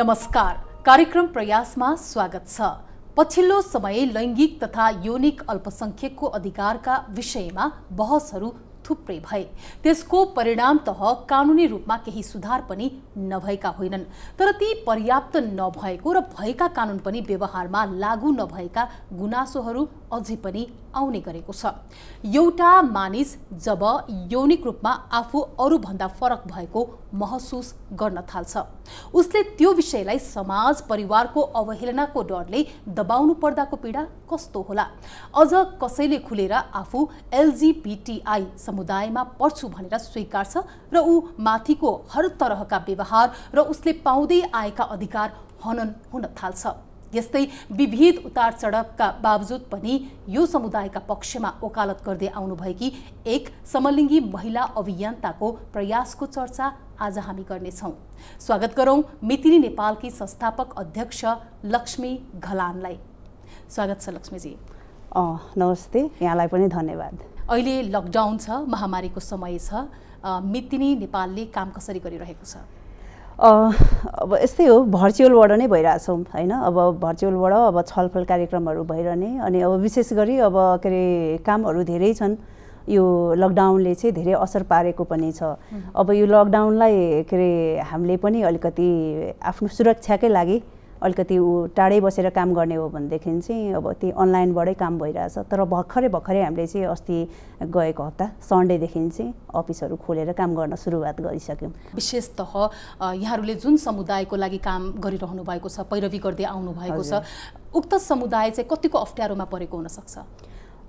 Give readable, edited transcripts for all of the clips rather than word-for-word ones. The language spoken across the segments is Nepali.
नमस्कार, कार्यक्रम प्रयासमा स्वागत छ। पछिल्लो समय लैंगिक तथा यौनिक अल्पसंख्यकको अधिकारका विषयमा बहसहरू थुप्रै भए। त्यसको परिणामतः कानुनी रूपमा केही सुधार पनि नभएका होइनन्, तर ती पर्याप्त नभएको र भएका कानुन पनि व्यवहारमा लागू नभएका गुनासोहरू अझै पनि आउने गरेको छ। एउटा मानिस जब यौनिक रूपमा आफू अरूभन्दा फरक भएको महसुस गर्न थाल्छ, उसले त्यो विषयलाई समाज परिवारको अवहेलनाको डरले दबाउनु पर्दाको पीडा कस्तो होला। अझ कसैले खुलेर आफू एलजीबीटीआई समुदायमा पर्छु भनेर स्वीकार्छ र ऊ माथिको हर तरहका व्यवहार र उसले पाउँदै आएका अधिकार हनन हुन थाल्छ। यस्तै विविध उतार चढावका बावजुद पनि यो समुदायका पक्षमा वकालत गर्दै आउनुभएकी एक समलिङ्गी महिला अभियन्ताको प्रयासको चर्चा आज हामी गर्नेछौँ। स्वागत गरौँ मितिनी नेपालकी संस्थापक अध्यक्ष लक्ष्मी घलानलाई। स्वागत छ लक्ष्मीजी। नमस्ते, यहाँलाई पनि धन्यवाद। अहिले लकडाउन छ, महामारीको समय छ, मितिनी नेपालले काम कसरी गरिरहेको छ? अब यस्तै हो, भर्चुअलबाट नै भइरहेछौँ हैन। अब भर्चुअलबाट अब छलफल कार्यक्रमहरू भइरहने, अनि अब विशेष गरी अब के अरे कामहरू धेरै छन्। यो लकडाउनले चाहिँ धेरै असर पारेको पनि छ। अब यो लकडाउनलाई के अरे हामीले पनि अलिकति आफ्नो सुरक्षाकै लागि अलिकति टाढै बसेर काम गर्ने हो भनेदेखि चाहिँ अब त्यो अनलाइनबाटै काम भइरहेछ। तर भर्खरै हामीले चाहिँ अस्ति गएको हप्ता सन्डेदेखि चाहिँ अफिसहरू खोलेर काम गर्न सुरुवात गरिसक्यौँ। विशेषतः यहाँहरूले जुन समुदायको लागि काम गरिरहनु भएको छ, पैरवी गर्दै आउनु भएको छ, उक्त समुदाय चाहिँ कतिको अप्ठ्यारोमा परेको हुनसक्छ?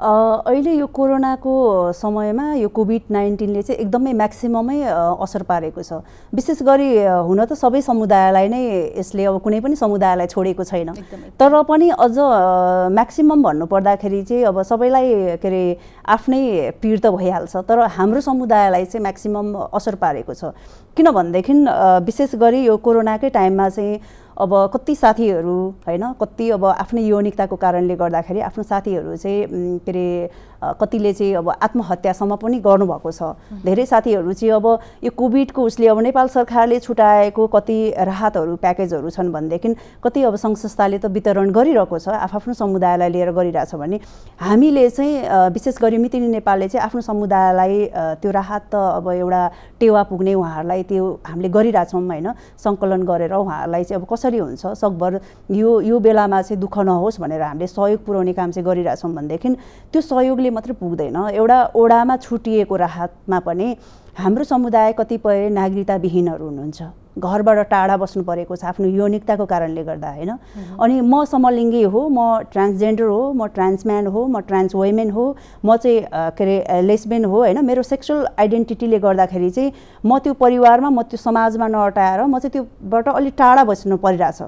अहिले यो कोरोनाको समयमा यो कोभिड-19ले चाहिँ एकदमै म्याक्सिममै असर पारेको छ। विशेष गरी हुन त सबै समुदायलाई नै यसले अब कुनै पनि समुदायलाई छोडेको छैन, तर पनि अझ म्याक्सिमम भन्नुपर्दाखेरि चाहिँ अब सबैलाई के अरे आफ्नै पीड त भइहाल्छ, तर हाम्रो समुदायलाई चाहिँ म्याक्सिमम असर पारेको छ। किनभनेदेखि विशेष गरी यो कोरोनाकै टाइममा चाहिँ अब कति साथीहरू हैन, कति अब आफ्नै यौनिकताको कारणले गर्दाखेरि आफ्नो साथीहरू चाहिँ के अरे कतिले चाहिँ अब आत्महत्यासम्म पनि गर्नुभएको छ। धेरै साथीहरू चाहिँ अब यो कोभिडको उसले अब नेपाल सरकारले छुटाएको कति राहतहरू प्याकेजहरू छन् भनेदेखि कति अब सङ्घ संस्थाले त वितरण गरिरहेको छ, आफ्नो समुदायलाई लिएर गरिरहेछ भने हामीले चाहिँ विशेष गरी मितिनी नेपालले चाहिँ आफ्नो समुदायलाई त्यो राहत त अब एउटा टेवा पुग्ने उहाँहरूलाई त्यो हामीले गरिरहेछौँ हैन। सङ्कलन गरेर उहाँहरूलाई चाहिँ अब कसरी हुन्छ सकभर यो बेलामा चाहिँ दुःख नहोस् भनेर हामीले सहयोग पुर्याउने काम चाहिँ गरिरहेछौँ भनेदेखि त्यो सहयोगले मात्रै पुग्दैन। एउटा ओडामा छुटिएको राहतमा पनि हाम्रो समुदाय कतिपय नागरिकताविहीनहरू हुनुहुन्छ, घरबाट टाढा बस्नु परेको छ आफ्नो यौनिकताको कारणले गर्दा हैन। अनि म समलिङ्गी हो, म ट्रान्सजेन्डर हो, म ट्रान्सम्यान हो, म ट्रान्स वुमेन हो, म चाहिँ के अरे लेस्बियन हो हैन। मेरो सेक्सुअल आइडेन्टिटीले गर्दाखेरि चाहिँ म त्यो परिवारमा, म त्यो समाजमा नअटाएर म चाहिँ त्योबाट अलिक टाढा बस्नु परिरहेछ।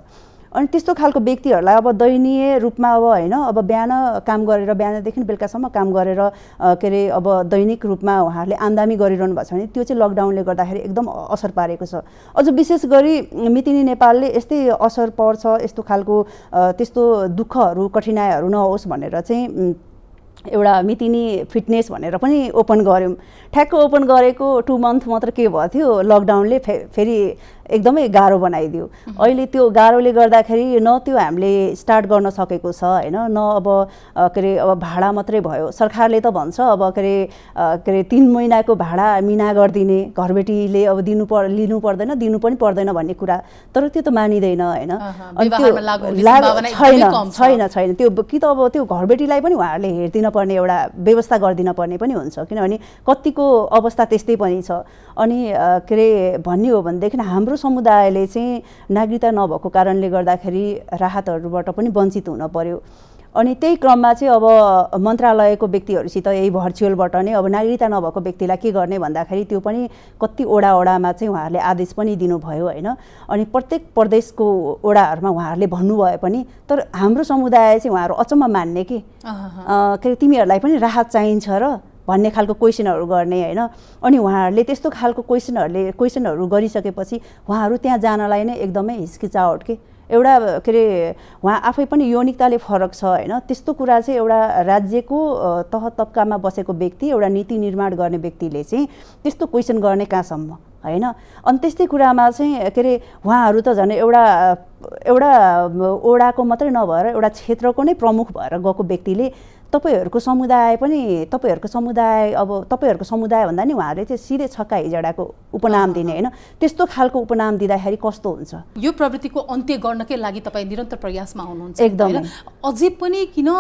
अनि त्यस्तो खालको व्यक्तिहरूलाई अब दयनीय रूपमा अब हैन, अब बिहान काम गरेर बिहानदेखि बेलुकासम्म काम गरेर के अरे अब दैनिक रूपमा उहाँहरूले आम्दानी गरिरहनु भएको छ भने त्यो चाहिँ लकडाउनले गर्दाखेरि एकदम असर पारेको छ। अझ विशेष गरी मितिनी नेपालले यस्तै असर पर्छ, यस्तो खालको त्यस्तो दुःखहरू कठिनाइहरू नहोस् भनेर चाहिँ एउटा मितिनी फिटनेस भनेर पनि ओपन गऱ्यौँ। ठ्याक्क ओपन गरेको 2 मन्थ मात्र के भयो थियो, लकडाउनले फेरि एकदमै गाह्रो बनाइदियो। अहिले त्यो गाह्रोले गर्दाखेरि न त्यो हामीले स्टार्ट गर्न सकेको छ हैन, न अब के अरे अब भाडा मात्रै भयो। सरकारले त भन्छ अब के अरे 3 महिनाको भाडा मिना गरिदिने, घरबेटीले अब लिनु पर्दैन, दिनु पनि पर्दैन भन्ने कुरा, तर त्यो त मानिँदैन हैन। अनि त्यो छैन त्यो कि त अब त्यो घरबेटीलाई पनि उहाँहरूले हेरिदिन पर्ने, एउटा व्यवस्था गरिदिन पर्ने पनि हुन्छ, किनभने कतिको अवस्था त्यस्तै पनि छ। अनि के अरे भन्ने हो भनेदेखि हाम्रो समुदायले चाहिँ नागरिकता नभएको कारणले गर्दाखेरि राहतहरूबाट पनि वञ्चित हुन पर्यो। अनि त्यही क्रममा चाहिँ अब मन्त्रालयको व्यक्तिहरूसित यही भर्चुअलबाट नै अब नागरिकता नभएको व्यक्तिलाई के गर्ने भन्दाखेरि त्यो पनि कति ओडामा चाहिँ उहाँहरूले आदेश पनि दिनुभयो हैन। अनि प्रत्येक प्रदेशको ओडाहरूमा उहाँहरूले भन्नुभयो पनि, तर हाम्रो समुदाय चाहिँ उहाँहरू अचम्म मान्ने कि के अरे तिमीहरूलाई पनि राहत चाहिन्छ र भन्ने खालको क्वेसनहरू गर्ने हैन। अनि उहाँहरूले त्यस्तो खालको क्वेसनहरू गरिसकेपछि उहाँहरू त्यहाँ जानलाई नै एकदमै हिचकिचाहट के एउटा के अरे उहाँ आफै पनि यौनिकताले फरक छ हैन। त्यस्तो कुरा चाहिँ एउटा राज्यको तह तबकामा बसेको व्यक्ति, एउटा नीति निर्माण गर्ने व्यक्तिले चाहिँ त्यस्तो क्वेसन गर्ने कहाँसम्म होइन। अनि त्यस्तै कुरामा चाहिँ के अरे उहाँहरू त झन् एउटा ओडाको मात्रै नभएर एउटा क्षेत्रको नै प्रमुख भएर गएको व्यक्तिले तपाईँहरूको समुदाय भन्दा नि उहाँहरूले चाहिँ सिधै छक्का हिजडाको उपनाम दिने होइन, त्यस्तो खालको उपनाम दिँदाखेरि कस्तो हुन्छ? यो प्रवृत्तिको अन्त्य गर्नकै लागि तपाईँ निरन्तर प्रयासमा हुनुहुन्छ एकदमै। अझै पनि किन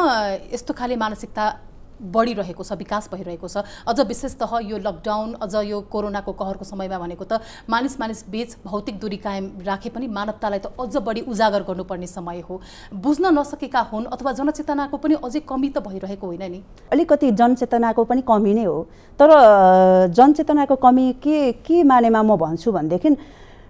यस्तो खाले मानसिकता बढिरहेको छ, विकास भइरहेको छ? अझ विशेषतः यो लकडाउन, अझ यो कोरोनाको कहरको समयमा भनेको त मानिस बीच भौतिक दूरी कायम राखे पनि मानवतालाई त अझ बढी उजागर गर्नुपर्ने समय हो। बुझ्न नसकेका हुन् अथवा जनचेतनाको पनि अझै कमी त भइरहेको होइन नि? अलिकति जनचेतनाको पनि कमी नै हो, तर जनचेतनाको कमी के मानेमा म भन्छु भनेदेखि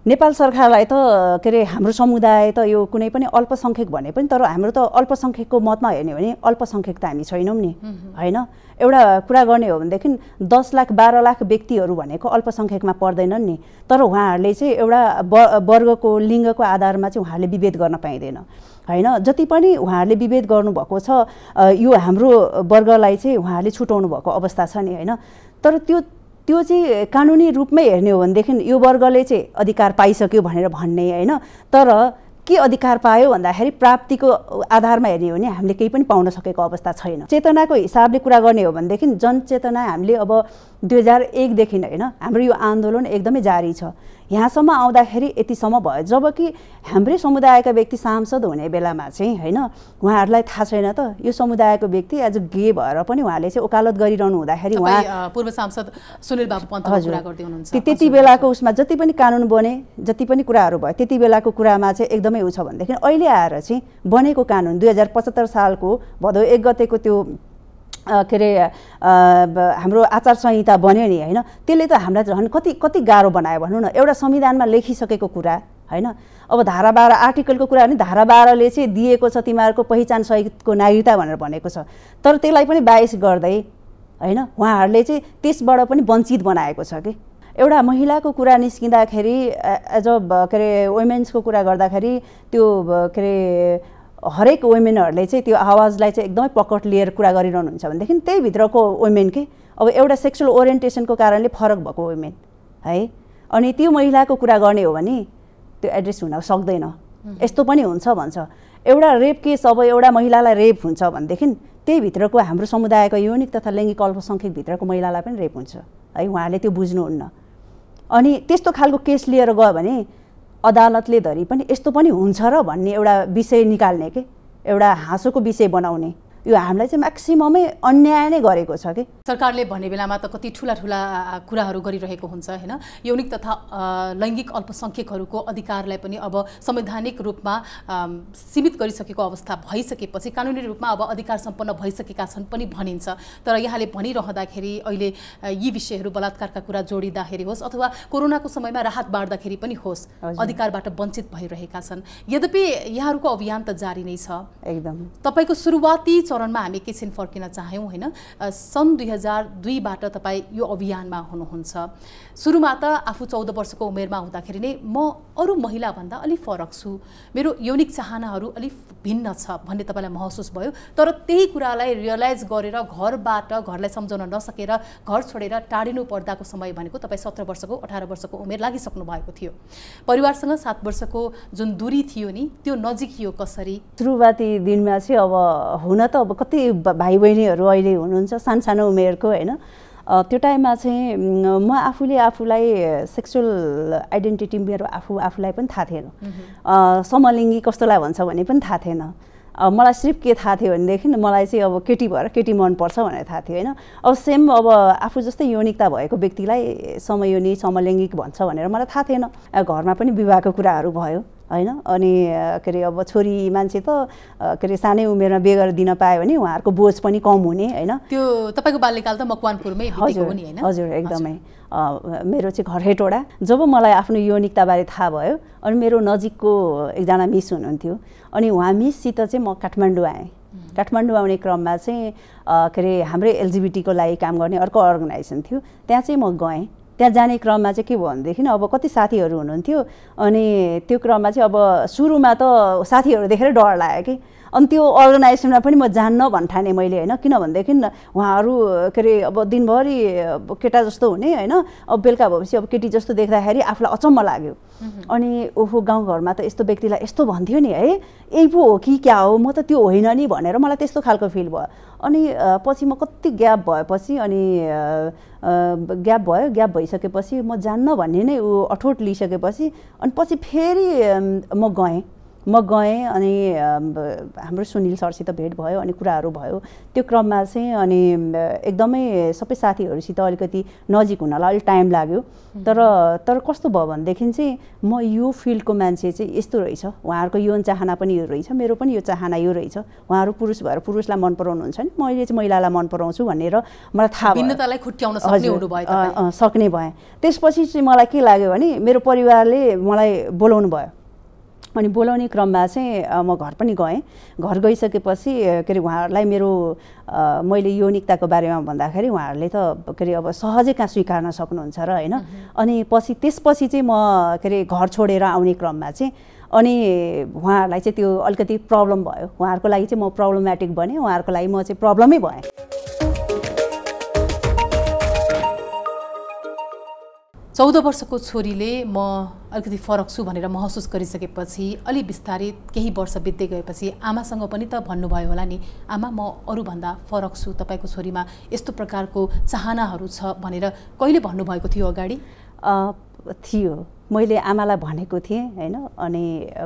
नेपाल सरकारलाई त के अरे हाम्रो समुदाय त यो कुनै पनि अल्पसङ्ख्यक भने पनि, तर हाम्रो त अल्पसङ्ख्यकको मतमा हेर्ने हो भने अल्पसङ्ख्यक त हामी छैनौँ नि होइन। एउटा कुरा गर्ने हो भनेदेखि 10 लाख 12 लाख व्यक्तिहरू भनेको अल्पसङ्ख्यकमा पर्दैनन् नि, तर उहाँहरूले चाहिँ एउटा वर्गको लिङ्गको आधारमा चाहिँ उहाँहरूले विभेद गर्न पाइँदैन होइन। जति पनि उहाँहरूले विभेद गर्नुभएको छ यो हाम्रो वर्गलाई चाहिँ उहाँहरूले छुटाउनु भएको अवस्था छ नि होइन। तर त्यो चाहिँ कानुनी रूपमै हेर्ने हो भनेदेखि यो वर्गले चाहिँ अधिकार पाइसक्यो भनेर भन्ने होइन, तर के अधिकार पायो भन्दाखेरि प्राप्तिको आधारमा हेर्ने हो भने हामीले केही पनि पाउन सकेको अवस्था छैन। चेतनाको हिसाबले कुरा गर्ने हो भनेदेखि जनचेतना हामीले अब 2001 देखि होइन हाम्रो यो आन्दोलन एकदमै जारी छ। यहाँसम्म आउँदाखेरि यतिसम्म भयो, जबकि हाम्रै समुदायका व्यक्ति सांसद हुने बेलामा चाहिँ होइन उहाँहरूलाई थाहा छैन त यो समुदायको व्यक्ति आज गे भएर पनि उहाँले चाहिँ वकालत गरिरहनु हुँदाखेरि उहाँ पूर्व सांसद सुनिल बाबु पन्तको कुरा गर्दै हुनुहुन्छ। त्यति बेलाको उसमा जति पनि कानुन बने, जति पनि कुराहरू भयो त्यति बेलाको कुरामा चाहिँ एकदमै उ छ भनेदेखि अहिले आएर चाहिँ बनेको कानुन 2075 सालको भदौ 1 गतेको त्यो के अरे हाम्रो आचार संहिता बन्यो नि होइन, त्यसले त हामीलाई झन् कति गाह्रो बनायो भनौँ न। एउटा संविधानमा लेखिसकेको कुरा होइन, अब धारा 12 आर्टिकलको कुरा भने धारा 12ले चाहिँ दिएको छ तिमीहरूको पहिचान सहितको नागरिकता भनेर भनेको छ, तर त्यसलाई पनि बाइस गर्दै होइन उहाँहरूले चाहिँ त्यसबाट पनि वञ्चित बनाएको छ कि। एउटा महिलाको कुरा निस्किँदाखेरि एज अ के अरे वुमेन्सको कुरा गर्दाखेरि त्यो के अरे हरेक वुमेनहरूले चाहिँ त्यो आवाजलाई चाहिँ एकदमै पकड लिएर कुरा गरिरहनुहुन्छ भनेदेखि त्यही भित्रको वुमेन के अब एउटा सेक्सुअल ओरिएन्टेसनको कारणले फरक भएको वुमेन है, अनि त्यो महिलाको कुरा गर्ने हो भने त्यो एड्रेस हुन सक्दैन। यस्तो पनि हुन्छ भन्छ एउटा रेप केस, अब एउटा महिलालाई रेप हुन्छ भनेदेखि त्यही भित्रको हाम्रो समुदायको यौनिक तथा लैङ्गिक अल्पसङ्ख्यक भित्रको महिलालाई पनि रेप हुन्छ है, उहाँहरूले त्यो बुझ्नुहुन्न। अनि त्यस्तो खालको केस लिएर गयो भने अदालतले धरि पनि यस्तो पनि हुन्छ र भन्ने एउटा विषय निकाल्ने के एउटा हाँसोको विषय बनाउने, यो हामीलाई चाहिँ म्याक्सिममै अन्याय नै गरेको छ कि। सरकारले भन्ने बेलामा त कति ठुला कुराहरू गरिरहेको हुन्छ होइन। यौनिक तथा लैङ्गिक अल्पसङ्ख्यकहरूको अधिकारलाई पनि अब संवैधानिक रूपमा सीमित गरिसकेको अवस्था भइसकेपछि कानुनी रूपमा अब अधिकार सम्पन्न भइसकेका छन् पनि भनिन्छ, तर यहाँले भनिरहँदाखेरि अहिले यी विषयहरू बलात्कारका कुरा जोडिँदाखेरि होस् अथवा कोरोनाको समयमा राहत बाँड्दाखेरि पनि होस् अधिकारबाट वञ्चित भइरहेका छन्। यद्यपि यहाँहरूको अभियान त जारी नै छ एकदम। तपाईँको सुरुवाती चरणमा हामी एकैछिन फर्किन चाह्यौँ होइन। सन् 2002बाट तपाईँ यो अभियानमा हुनुहुन्छ। सुरुमा त आफू 14 वर्षको उमेरमा हुँदाखेरि नै म अरू महिलाभन्दा अलिक फरक छु, मेरो यौनिक चाहनाहरू अलिक भिन्न छ भन्ने तपाईँलाई महसुस भयो, तर त्यही कुरालाई रियलाइज गरेर घरलाई सम्झाउन नसकेर घर छोडेर टाढिनु पर्दाको समय भनेको तपाईँ 17 वर्षको 18 वर्षको उमेर लागिसक्नु भएको थियो। परिवारसँग 7 वर्षको जुन दूरी थियो नि त्यो नजिकियो कसरी? सुरुवाती दिनमा चाहिँ अब हुन त अब कति भाइ बहिनीहरू अहिले हुनुहुन्छ सानो उमेरको होइन, त्यो टाइममा चाहिँ म आफूलाई सेक्सुअल आइडेन्टिटी मेरो आफूलाई पनि थाहा थिएन, समलिङ्गी कस्तोलाई भन्छ भने पनि थाहा थिएन। मलाई सिर्फ के थाहा थियो भनेदेखि मलाई चाहिँ अब केटी भएर केटी मनपर्छ भनेर थाहा थियो होइन। अब सेम अब आफू जस्तै यौनिकता भएको व्यक्तिलाई समयोनि समलैङ्गिक भन्छ भनेर मलाई थाहा थिएन। घरमा पनि विवाहको कुराहरू भयो होइन, अनि के अरे अब छोरी मान्छे त के अरे सानै उमेरमा बिहे गरेर दिन पायो भने उहाँहरूको बोझ पनि कम हुने होइन। त्यो तपाईँको बाल्यकाल त मकवानपुरमै बितेको हो नि होइन? हजुर एकदमै। मेरो चाहिँ घर हेटौडा। जब मलाई आफ्नो यौनिकताबारे थाहा भयो अनि मेरो नजिकको एकजना मिस हुनुहुन्थ्यो, अनि उहाँ मिससित चाहिँ म काठमाडौँ आएँ। काठमाडौँ आउने क्रममा चाहिँ के अरे हाम्रै एलजिबिटीको लागि काम गर्ने अर्को अर्गनाइजेसन थियो, त्यहाँ चाहिँ म गएँ। त्यहाँ जाने क्रममा चाहिँ के भयो भनेदेखि अब कति साथीहरू हुनुहुन्थ्यो, अनि त्यो क्रममा चाहिँ अब सुरुमा त साथीहरू देखेर डर लाग्यो कि, अनि त्यो अर्गनाइजेसनमा पनि म जान्न भन्ठाने मैले होइन, किनभनेदेखि उहाँहरू के अरे अब दिनभरि केटा जस्तो हुने होइन, अब बेलुका भएपछि अब केटी जस्तो देख्दाखेरि आफूलाई अचम्म लाग्यो। अनि ओहो गाउँघरमा त यस्तो व्यक्तिलाई यस्तो भन्थ्यो नि है, यही पो हो कि क्या हो, म त त्यो होइन नि भनेर मलाई त्यस्तो खालको फिल भयो। अनि पछि म कति ग्याप भएपछि अनि ग्याप भइसकेपछि म जान्न भन्ने नै ऊ अठोट लिइसकेपछि अनि पछि फेरि म गएँ अनि हाम्रो सुनिल सरसित भेट भयो अनि कुराहरू भयो। त्यो क्रममा चाहिँ अनि एकदमै सबै साथीहरूसित अलिकति नजिक हुनलाई अलिक टाइम लाग्यो। तर कस्तो भयो भनेदेखि चाहिँ म यो फिल्डको मान्छे चाहिँ यस्तो रहेछ, उहाँहरूको यौन चाहना पनि यो रहेछ, मेरो पनि यो चाहना यो रहेछ, उहाँहरू पुरुष भएर पुरुषलाई मन पराउनुहुन्छ नि, मैले चाहिँ महिलालाई मन पराउँछु भनेर मलाई थाहा भयो। भिन्नतालाई खुट्याउन सक्ने हुनुभयो तपाईँ। सक्ने भएँ। त्यसपछि चाहिँ मलाई के लाग्यो भने मेरो परिवारले मलाई बोलाउनु भयो। अनि बोलाउने क्रममा चाहिँ म घर पनि गएँ। घर गइसकेपछि के अरे उहाँहरूलाई मेरो मैले यौनिकताको बारेमा भन्दाखेरि उहाँहरूले त के अरे अब सहजै कहाँ स्वीकार्न सक्नुहुन्छ र होइन। अनि त्यसपछि चाहिँ म के अरे घर छोडेर आउने क्रममा चाहिँ अनि उहाँहरूलाई चाहिँ त्यो अलिकति प्रब्लम भयो। उहाँहरूको लागि चाहिँ म प्रब्लमेटिक बनेँ, उहाँहरूको लागि म चाहिँ प्रब्लमै भएँ। चौध वर्षको छोरीले म अलिकति फरक छु भनेर महसुस गरिसकेपछि अलि बिस्तारै केही वर्ष बित्दै गएपछि आमासँग पनि त भन्नुभयो होला नि, आमा म अरूभन्दा फरक छु, तपाईँको छोरीमा यस्तो प्रकारको चाहनाहरू छ भनेर कहिले भन्नुभएको थियो अगाडि? थियो, मैले आमालाई भनेको थिएँ होइन। अनि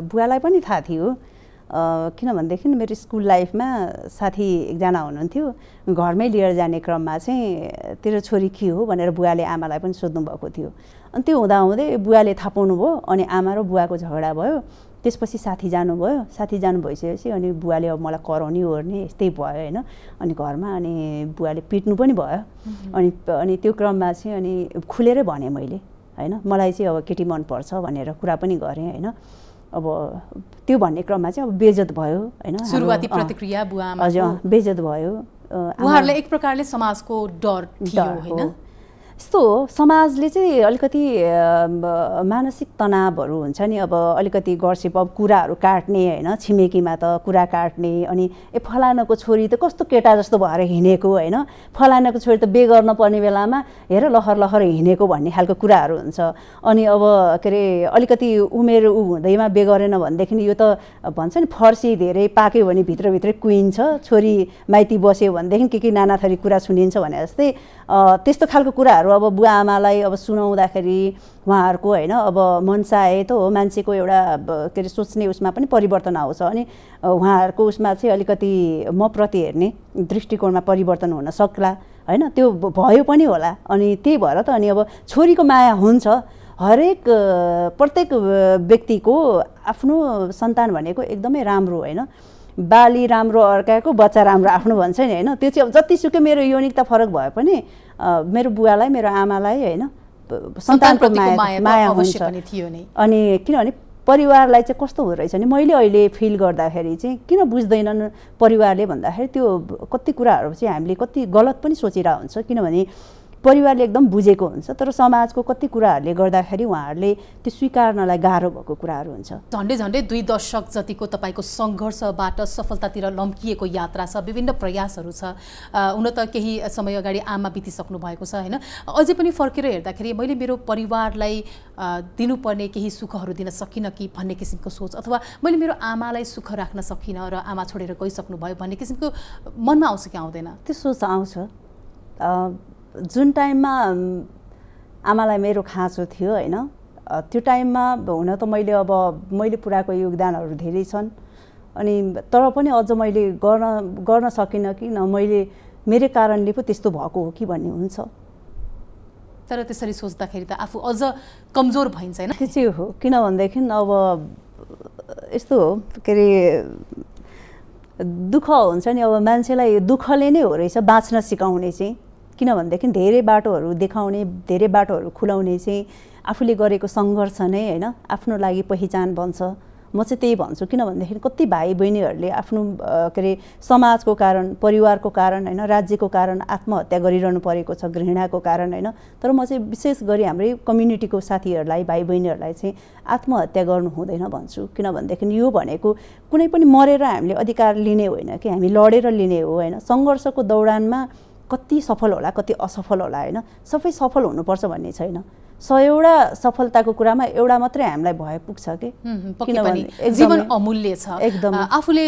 बुवालाई पनि थाहा थियो, किनभनेदेखि मेरो स्कुल लाइफमा साथी एकजना हुनुहुन्थ्यो, घरमै लिएर जाने क्रममा चाहिँ तेरो छोरी के हो भनेर बुवाले आमालाई पनि सोध्नु भएको थियो। अनि त्यो हुँदाहुँदै बुवाले थाहा पाउनु भयो अनि आमा र बुवाको झगडा भयो। त्यसपछि साथी जानुभयो, साथी जानु भइसकेपछि अनि बुवाले अब मलाई कराउने ओर्ने यस्तै भयो होइन। अनि घरमा अनि बुवाले पिट्नु पनि भयो। अनि त्यो क्रममा चाहिँ अनि खुलेरै भनेँ मैले होइन, मलाई चाहिँ अब केटी मनपर्छ भनेर कुरा पनि गरेँ होइन। अब त्यो भन्ने क्रममा चाहिँ अब बेइज्जत भयो होइन। सुरुवाती प्रतिक्रिया बुवा आमा हजुर बेइज्जत भयो। उहाँहरूलाई एक प्रकारले समाजको डर थियो होइन। यस्तो हो, समाजले चाहिँ अलिकति मानसिक तनावहरू हुन्छ नि, अब अलिकति गर्सिप अब कुराहरू काट्ने होइन, छिमेकीमा त कुरा काट्ने, अनि ए फलानाको छोरी त कस्तो केटा जस्तो भएर हिँडेको होइन, फलानाको छोरी त बे गर्न पर्ने बेलामा हेर लहर लहर हिँडेको भन्ने खालको कुराहरू हुन्छ। अनि अब के अरे अलिकति उमेर हुँदैमा बे गरेन भनेदेखि यो त भन्छ नि फर्सी धेरै पाक्यो भने भित्रभित्रै कुहिन्छ, छोरी माइती बस्यो भनेदेखि के नाना थरी कुरा सुनिन्छ भने जस्तै त्यस्तो खालको कुराहरू अब बुवा आमालाई अब सुनाउँदाखेरि उहाँहरूको होइन अब मनसाय त हो, मान्छेको एउटा के अरे सोच्ने उसमा पनि परिवर्तन आउँछ। अनि उहाँहरूको उसमा चाहिँ अलिकति म प्रति हेर्ने दृष्टिकोणमा परिवर्तन हुन सक्ला होइन, त्यो भयो पनि होला। अनि त्यही भएर त अनि अब छोरीको माया हुन्छ, हरेक प्रत्येक व्यक्तिको आफ्नो सन्तान भनेको एकदमै राम्रो होइन, बाली राम्रो अर्काको बच्चा राम्रो आफ्नो भन्छ नि होइन। त्यो चाहिँ अब जतिसुकै मेरो यौनिकता फरक भए पनि मेरो बुवालाई मेरो आमालाई होइन सन्तानको माया हुन्छ। अनि किनभने परिवारलाई चाहिँ कस्तो हुँदो रहेछ नि, मैले अहिले फिल गर्दाखेरि चाहिँ किन बुझ्दैनन् परिवारले भन्दाखेरि त्यो कति कुराहरू चाहिँ हामीले कति गलत पनि सोचिरहेको हुन्छ, किनभने परिवारले एकदम बुझेको हुन्छ तर समाजको कति कुराहरूले गर्दाखेरि उहाँहरूले त्यो स्वीकार्नलाई गाह्रो भएको कुराहरू हुन्छ। झन्डै झन्डै 2 दशक जतिको तपाईँको सङ्घर्षबाट सफलतातिर लम्किएको यात्रा छ, विभिन्न प्रयासहरू छ। हुन त केही समय अगाडि आमा बितिसक्नु भएको छ होइन। अझै पनि फर्केर हेर्दाखेरि मैले मेरो परिवारलाई दिनुपर्ने केही सुखहरू दिन सकिनँ कि भन्ने किसिमको सोच, अथवा मैले मेरो आमालाई सुख राख्न सकिनँ र आमा छोडेर गइसक्नु भयो भन्ने किसिमको मनमा आउँछ कि आउँदैन? त्यो सोच आउँछ। जुन टाइममा आमालाई मेरो खाँचो थियो होइन, त्यो टाइममा हुन त मैले पुऱ्याएको योगदानहरू धेरै छन्, अनि तर पनि अझ मैले गर्न सकिनँ कि न मैले मेरै कारणले पो त्यस्तो भएको हो कि भन्ने हुन्छ। तर त्यसरी सोच्दाखेरि त आफू अझ कमजोर भइन्छ होइन। त्यो चाहिँ हो, किनभनेदेखि अब यस्तो हो के अरे दुःख हुन्छ नि, अब मान्छेलाई दुःखले नै हो रहेछ बाँच्न सिकाउने चाहिँ, किनभनेदेखि धेरै बाटोहरू देखाउने धेरै बाटोहरू खुलाउने चाहिँ आफूले गरेको सङ्घर्ष नै होइन आफ्नो लागि पहिचान बन्छ। म चाहिँ त्यही भन्छु। किनभनेदेखि कति भाइ बहिनीहरूले आफ्नो के अरे समाजको कारण, परिवारको कारण होइन, राज्यको कारण आत्महत्या गरिरहनु परेको छ, घृणाको कारण होइन। तर म चाहिँ विशेष गरी हाम्रै कम्युनिटीको साथीहरूलाई, भाइ बहिनीहरूलाई चाहिँ आत्महत्या गर्नु हुँदैन भन्छु। किनभनेदेखि यो भनेको कुनै पनि मरेर हामीले अधिकार लिने होइन कि, हामी लडेर लिने हो होइन। सङ्घर्षको दौडानमा कति सफल होला, कति असफल होला होइन, सबै सफल हुनुपर्छ भन्ने छैन। 100वटा सफलताको कुरामा एउटा मात्रै हामीलाई भए पुग्छ कि, किनभने जीवन अमूल्य छ। एकदम आफूले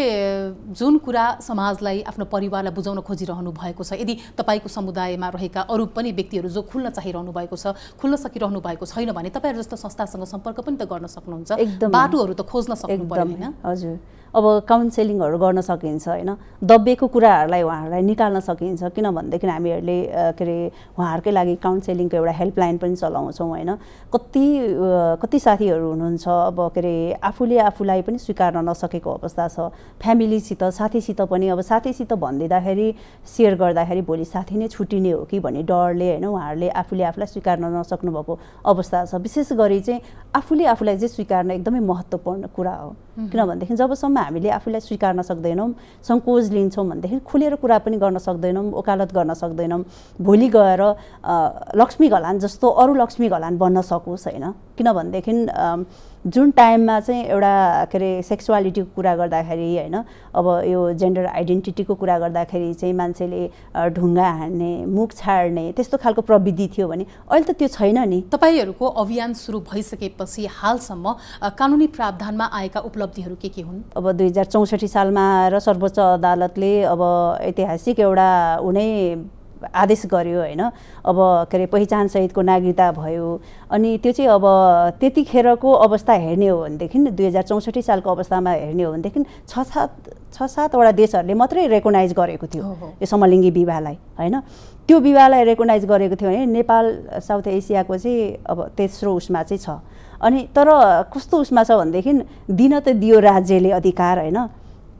जुन कुरा समाजलाई, आफ्नो परिवारलाई बुझाउन खोजिरहनु भएको छ, यदि तपाईँको समुदायमा रहेका अरू पनि व्यक्तिहरू जो खुल्न चाहिरहनु भएको छ, खुल्न सकिरहनु भएको छैन भने तपाईँहरू जस्तो संस्थासँग सम्पर्क पनि त गर्न सक्नुहुन्छ। एकदम बाटोहरू त खोज्न सक्नु पर्यो हैन? हजुर, अब काउन्सेलिङहरू गर्न सकिन्छ होइन, दबिएको कुराहरूलाई उहाँहरूलाई निकाल्न सकिन्छ। किनभनेदेखि हामीहरूले के अरे उहाँहरूकै लागि काउन्सेलिङको एउटा हेल्पलाइन पनि चलाउँछौँ होइन। कति साथीहरू हुनुहुन्छ अब के अरे आफूले आफूलाई पनि स्वीकार्न नसकेको अवस्था छ, फ्यामिलीसित, साथीसित पनि। अब साथीसित भनिदिँदाखेरि, सेयर गर्दाखेरि भोलि साथी नै छुटिने हो कि भन्ने डरले होइन उहाँहरूले आफूले आफूलाई स्वीकार्न नसक्नु भएको अवस्था छ। विशेष गरी चाहिँ आफूले आफूलाई चाहिँ स्वीकार्न एकदमै महत्त्वपूर्ण कुरा हो। किनभनेदेखि जबसम्म हामीले आफूलाई स्वीकार्न सक्दैनौँ, सङ्कोच लिन्छौँ भनेदेखि खुलेर कुरा पनि गर्न सक्दैनौँ, वकालत गर्न सक्दैनौँ। भोलि गएर लक्ष्मी घलान जस्तो अरू लक्ष्मी घलान बन्न सकोस् होइन। किनभनेदेखि जुन टाइममा चाहिँ एउटा के अरे सेक्सुअलिटीको कुरा गर्दाखेरि होइन, अब यो जेन्डर आइडेन्टिटीको कुरा गर्दाखेरि चाहिँ मान्छेले ढुङ्गा हान्ने, मुख छाड्ने त्यस्तो खालको प्रविधि थियो भने अहिले त त्यो छैन नि। तपाईँहरूको अभियान सुरु भइसकेपछि हालसम्म कानुनी प्रावधानमा आएका उपलब्धिहरू के हुन्? अब 2064 सालमा आएर सर्वोच्च अदालतले अब ऐतिहासिक एउटा उनै आदेश गर्यो होइन। अब के अरे पहिचान सहितको नागरिकता भयो। अनि त्यो चाहिँ अब त्यतिखेरको अवस्था हेर्ने हो भनेदेखि 2064 सालको अवस्थामा हेर्ने हो भनेदेखि 6-7वटा देशहरूले मात्रै रेकगनाइज गरेको थियो यो समलिङ्गी विवाहलाई होइन। त्यो विवाहलाई रेकगनाइज गरेको थियो भने नेपाल साउथ एसियाको चाहिँ अब तेस्रो उसमा चाहिँ छ। अनि तर कस्तो उसमा छ भनेदेखि दिन त दियो राज्यले अधिकार होइन,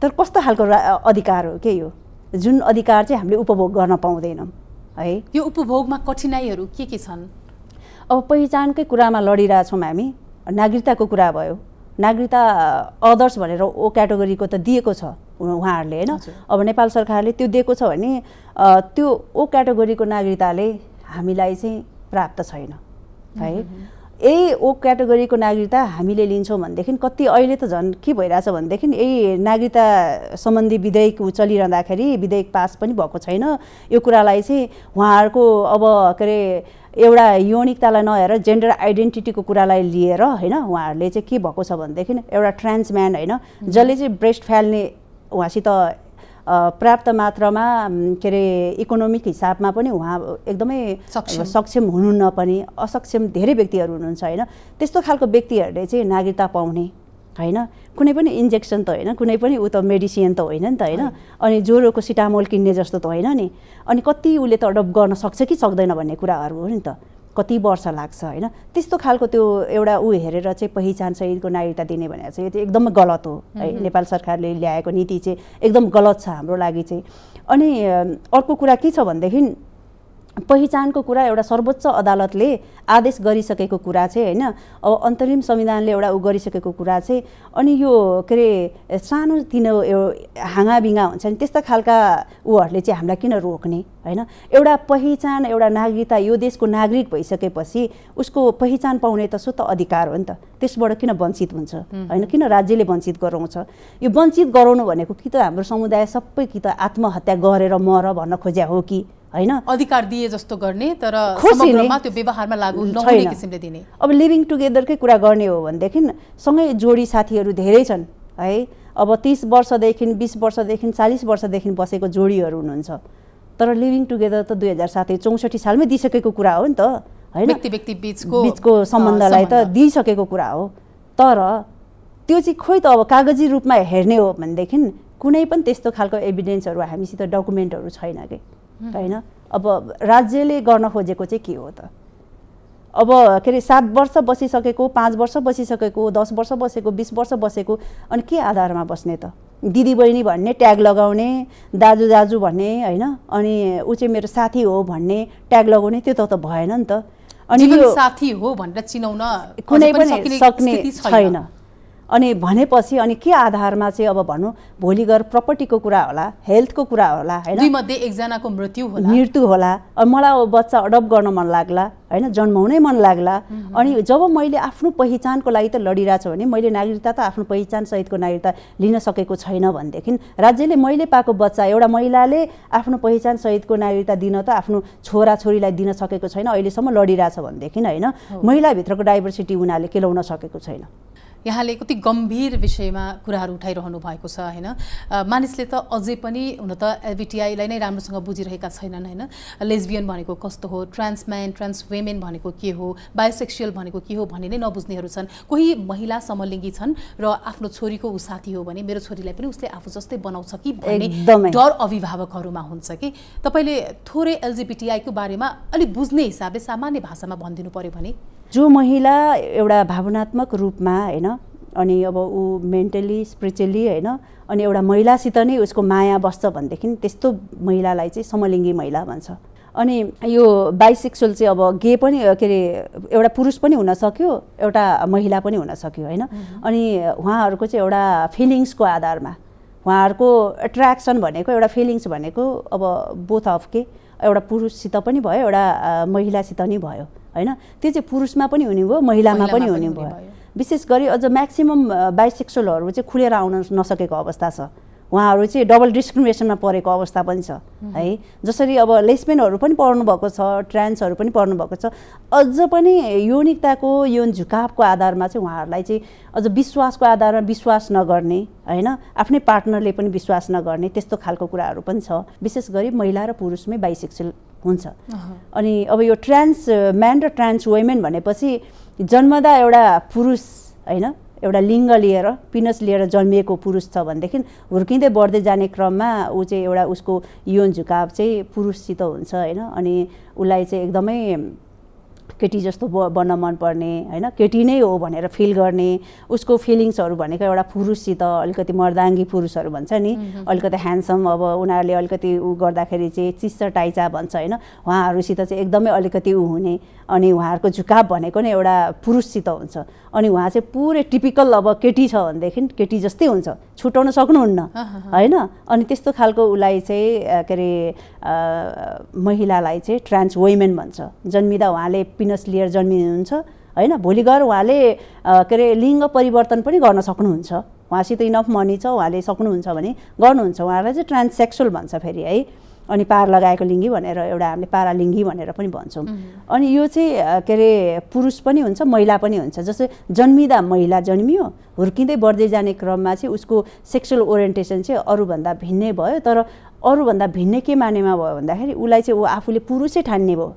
तर कस्तो खालको अधिकार हो के यो, जुन अधिकार चाहिँ हामीले उपभोग गर्न पाउँदैनौँ है। यो उपभोगमा कठिनाइहरू के छन्? अब पहिचानकै कुरामा लडिरहेछौँ हामी। नागरिकताको कुरा भयो, नागरिकता अदर्स भनेर ओ क्याटेगोरीको त दिएको छ उहाँहरूले होइन। अब नेपाल सरकारले त्यो दिएको छ भने त्यो ओ क्याटेगोरीको नागरिकताले हामीलाई चाहिँ प्राप्त छैन है। यही ओ क्याटेगोरीको नागरिकता हामीले लिन्छौँ भनेदेखि कति अहिले त झन् के भइरहेछ भनेदेखि यही नागरिकता सम्बन्धी विधेयक चलिरहँदाखेरि विधेयक पास पनि भएको छैन। यो कुरालाई चाहिँ उहाँहरूको अब के अरे एउटा यौनिकतालाई नहेरेर जेन्डर आइडेन्टिटीको कुरालाई लिएर होइन उहाँहरूले चाहिँ के भएको छ भनेदेखि एउटा ट्रान्सम्यान होइन जसले चाहिँ ब्रेस्ट फाल्ने उहाँसित पर्याप्त मात्रामा के अरे इकोनोमिक हिसाबमा पनि उहाँ एकदमै सक्षम हुनुहुन्न पनि, असक्षम धेरै व्यक्तिहरू हुनुहुन्छ होइन। त्यस्तो खालको व्यक्तिहरूले चाहिँ नागरिकता पाउने होइन, कुनै पनि इन्जेक्सन त होइन, कुनै पनि ऊ त मेडिसिन त होइन नि त होइन। अनि ज्वरोको सिटामोल किन्ने जस्तो त होइन नि। अनि कति उसले त अडप्ट गर्न सक्छ कि सक्दैन भन्ने कुराहरू हो नि त, कति वर्ष लाग्छ होइन। त्यस्तो खालको त्यो एउटा ऊ हेरेर चाहिँ पहिचान सहितको नागरिकता दिने भनेर चाहिँ यो चाहिँ एकदमै गलत हो है। नेपाल सरकारले ल्याएको नीति चाहिँ एकदम गलत छ हाम्रो लागि चाहिँ। अनि अर्को कुरा के छ भनेदेखि पहिचानको कुरा एउटा सर्वोच्च अदालतले आदेश गरिसकेको कुरा चाहिँ होइन, अब अन्तरिम संविधानले एउटा ऊ गरिसकेको कुरा चाहिँ। अनि यो के अरे सानोतिनो हाँगाबिङ्गा हुन्छ नि त्यस्ता खालका ऊहरूले चाहिँ हामीलाई किन रोक्ने होइन। एउटा पहिचान, एउटा नागरिकता, यो देशको नागरिक भइसकेपछि उसको पहिचान पाउने त स्वतः अधिकार हो नि त, त्यसबाट किन वञ्चित हुन्छ होइन, किन राज्यले वञ्चित गराउँछ। यो वञ्चित गराउनु भनेको कि त हाम्रो समुदाय सबै कि त आत्महत्या गरेर मर भन्न खोज्या हो कि होइन, अधिकार दिए जस्तो गर्ने तर समग्रमा त्यो व्यवहारमा लागू नहुने किसिमले दिने। अब लिभिङ टुगेदरकै कुरा गर्ने हो भनेदेखि सँगै जोडी साथीहरू धेरै छन् है। अब 30 वर्षदेखि 20 वर्षदेखि 40 वर्षदेखि बसेको जोडीहरू हुनुहुन्छ, तर लिभिङ टुगेदर त 2064 सालमै दिइसकेको कुरा हो नि त होइन। व्यक्ति बिचको सम्बन्धलाई त दिइसकेको कुरा हो। तर त्यो चाहिँ खोइ त अब कागजी रूपमा हेर्ने हो भनेदेखि कुनै पनि त्यस्तो खालको एभिडेन्सहरू हामीसित डकुमेन्टहरू छैन कि होइन। अब राज्यले गर्न खोजेको चाहिँ के हो त, अब के अरे 7 वर्ष बसिसकेको, 5 वर्ष बसिसकेको, 10 वर्ष बसेको, 20 वर्ष बसेको, अनि के आधारमा बस्ने त? दिदी बहिनी भन्ने ट्याग लगाउने, दाजु दाजु भन्ने होइन, अनि ऊ चाहिँ मेरो साथी हो भन्ने ट्याग लगाउने, त्यो त भएन नि त। अनि यो साथी हो भनेर चिनाउन कुनै पनि सक्ने छैन। अनि भनेपछि अनि के आधारमा चाहिँ अब भनौँ भोलि गएर प्रपर्टीको कुरा होला, हेल्थको कुरा होला, हैन, दुईमध्ये एकजनाको मृत्यु होला, मलाई अब बच्चा अडप्ट गर्न मन लाग्ला, हैन, जन्माउनै मन लाग्ला, अनि जब मैले आफ्नो पहिचानको लागि त लडिरहेको छु भने मैले नागरिकता त आफ्नो पहिचान सहितको नागरिकता लिन सकेको छैन भनेदेखि राज्यले मैले पाएको बच्चा एउटा महिलाले आफ्नो पहिचान सहितको नागरिकता दिन त आफ्नो छोराछोरीलाई दिन सकेको छैन अहिलेसम्म लडिरहेछ भनेदेखि, हैन, महिलाभित्रको डाइभर्सिटी उनीहरूले केलाउन सकेको छैन। यहाँले कति गम्भीर विषयमा कुराहरू उठाइरहनु भएको छ, हैन। मानिसले त अझै पनि हुन त एलबिटिआईलाई नै राम्रोसँग बुझिरहेका छैनन्, हैन। लेस्बियन भनेको कस्तो हो, ट्रान्सम्यान ट्रान्स वुमेन भनेको के हो, बायोसेक्सुअल भनेको के हो भन्ने नै नबुझ्नेहरू छन्। कोही महिला समलिङ्गी छन् र आफ्नो छोरीको ऊ साथी हो भने मेरो छोरीलाई पनि उसले आफू जस्तै बनाउँछ कि भन्ने डर अभिभावकहरूमा हुन्छ कि तपाईँले थोरै एलजिबिटिआईको बारेमा अलिक बुझ्ने हिसाबले सामान्य भाषामा भनिदिनु पर्यो भने? जो महिला एउटा भावनात्मक रूपमा, हैन, अनि अब ऊ मेन्टली स्पिरिचुअली, हैन, अनि एउटा महिलासित नै उसको माया बस्छ भनेदेखि त्यस्तो महिलालाई चाहिँ समलिङ्गी महिला भन्छ। अनि यो बाइसेक्सुअल चाहिँ अब गे पनि के अरे एउटा पुरुष पनि हुन सक्यो, एउटा महिला पनि हुन सक्यो, हैन। अनि उहाँहरूको चाहिँ एउटा फिलिङ्सको आधारमा उहाँहरूको एट्र्याक्सन भनेको एउटा फिलिङ्स भनेको अब बोथ अफ के एउटा पुरुषसित पनि भयो, एउटा महिलासित नि भयो, हैन। त्यो चाहिँ पुरुषमा पनि हुने भयो, महिलामा पनि हुने भयो। विशेष गरी अझ म्याक्सिमम बाइसेक्सुअलहरू चाहिँ खुलेर आउन नसकेको अवस्था छ, उहाँहरू चाहिँ डबल डिस्क्रिमिनेसनमा परेको अवस्था पनि छ, है। जसरी अब लेस्बियनहरू पनि पढ्नु भएको छ, ट्रान्सहरू पनि पढ्नु भएको छ, अझ पनि यौनिकताको यौन झुकावको आधारमा चाहिँ उहाँहरूलाई चाहिँ अझ विश्वासको आधारमा विश्वास नगर्ने, हैन, आफ्नै पार्टनरले पनि विश्वास नगर्ने त्यस्तो खालको कुराहरू पनि छ। विशेष गरी महिला र पुरुषमै बाइसेक्सुअल हुन्छ। अनि अब यो ट्रान्स म्यान र ट्रान्स वुमेन भनेपछि जन्मदा एउटा पुरुष, हैन, एउटा लिङ्ग लिएर पिनस लिएर जन्मिएको पुरुष छ भनेदेखि हुर्किँदै बढ्दै जाने क्रममा ऊ चाहिँ एउटा उसको यौन झुकाव चाहिँ पुरुषसित हुन्छ, हैन। अनि उसलाई चाहिँ एकदमै केटी जस्तो बन्न मनपर्ने, हैन, केटी नै हो भनेर फिल गर्ने, उसको फिलिङ्सहरू भनेको एउटा पुरुषसित अलिकति मर्दाङ्गी पुरुषहरू भन्छ नि, अलिकति ह्यान्डसम, अब उनीहरूले अलिकति ऊ गर्दाखेरि चाहिँ चिस्स टाइचा भन्छ, हैन, उहाँहरूसित चाहिँ एकदमै अलिकति ऊ हुने, अनि उहाँहरूको झुकाव भनेको नै एउटा पुरुषसित हुन्छ। अनि उहाँ चाहिँ पुरै टिपिकल अब केटी छ भनेदेखि केटी जस्तै हुन्छ, छुटाउन सक्नुहुन्न, हैन। अनि त्यस्तो खालको उसलाई चाहिँ के अरे महिलालाई चाहिँ ट्रान्स वुमेन भन्छ। जन्मिँदा उहाँले पिनस लिएर जन्मिनुहुन्छ, हैन, भोलि गएर उहाँले के अरे लिङ्ग परिवर्तन पनि गर्न सक्नुहुन्छ, उहाँसित इनफ मनी छ, उहाँले सक्नुहुन्छ भने गर्नुहुन्छ, उहाँलाई चाहिँ ट्रान्ससेक्सुअल भन्छ फेरि, है। अनि पार लगाएको लिङ्गी भनेर एउटा हामीले पारालिङ्गी भनेर पनि भन्छौँ। अनि यो चाहिँ के अरे पुरुष पनि हुन्छ, महिला पनि हुन्छ। जस्तै जन्मिँदा महिला जन्मियो, हुर्किँदै बढ्दै जाने क्रममा चाहिँ उसको सेक्सुअल ओरिएन्टेसन चाहिँ अरूभन्दा भिन्नै भयो, तर अरूभन्दा भिन्नै के मानेमा भयो भन्दाखेरि उसलाई चाहिँ ऊ आफूले पुरुषै ठान्ने भयो,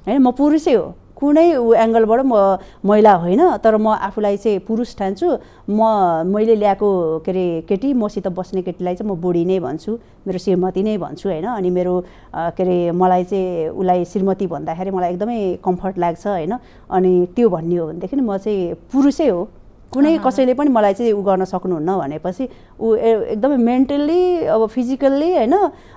हैन, म पुरुषै हो, कुनै ऊ एङ्गलबाट म महिला होइन, तर म आफूलाई चाहिँ पुरुष ठान्छु, मैले ल्याएको के अरे केटी मसित बस्ने केटीलाई चाहिँ म बुढी नै भन्छु, मेरो श्रीमती नै भन्छु, हैन। अनि मेरो के अरे मलाई चाहिँ उसलाई श्रीमती भन्दाखेरि मलाई एकदमै कम्फर्ट लाग्छ, हैन। अनि त्यो भन्ने हो भनेदेखि म चाहिँ पुरुषै हो, कुनै कसैले पनि मलाई चाहिँ ऊ गर्न सक्नुहुन्न भनेपछि ऊ एकदमै मेन्टल्ली अब फिजिकल्ली, हैन,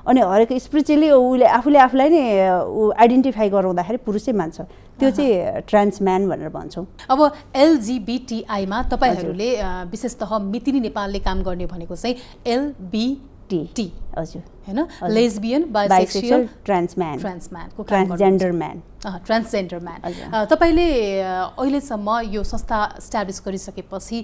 अनि हरेक स्पिरिचुअली उसले आफूले आफूलाई नै ऊ आइडेन्टिफाई गराउँदाखेरि पुरुषै मान्छ। त्यो चाहिँ ट्रान्सम्यान भनेर भन्छौँ। अब एलजिबिटिआईमा तपाईँहरूले विशेषतः मितिनी नेपालले काम गर्ने भनेको चाहिँ एलबिटी, हजुर, हैन, लेस्बियन, बाइसेक्सुअल, ट्रान्सम्यानको ट्रान्सजेन्डर म्यान, ट्रान्सजेन्डर म्यान। तपाईँले अहिलेसम्म यो संस्था इस्टाब्लिस गरिसकेपछि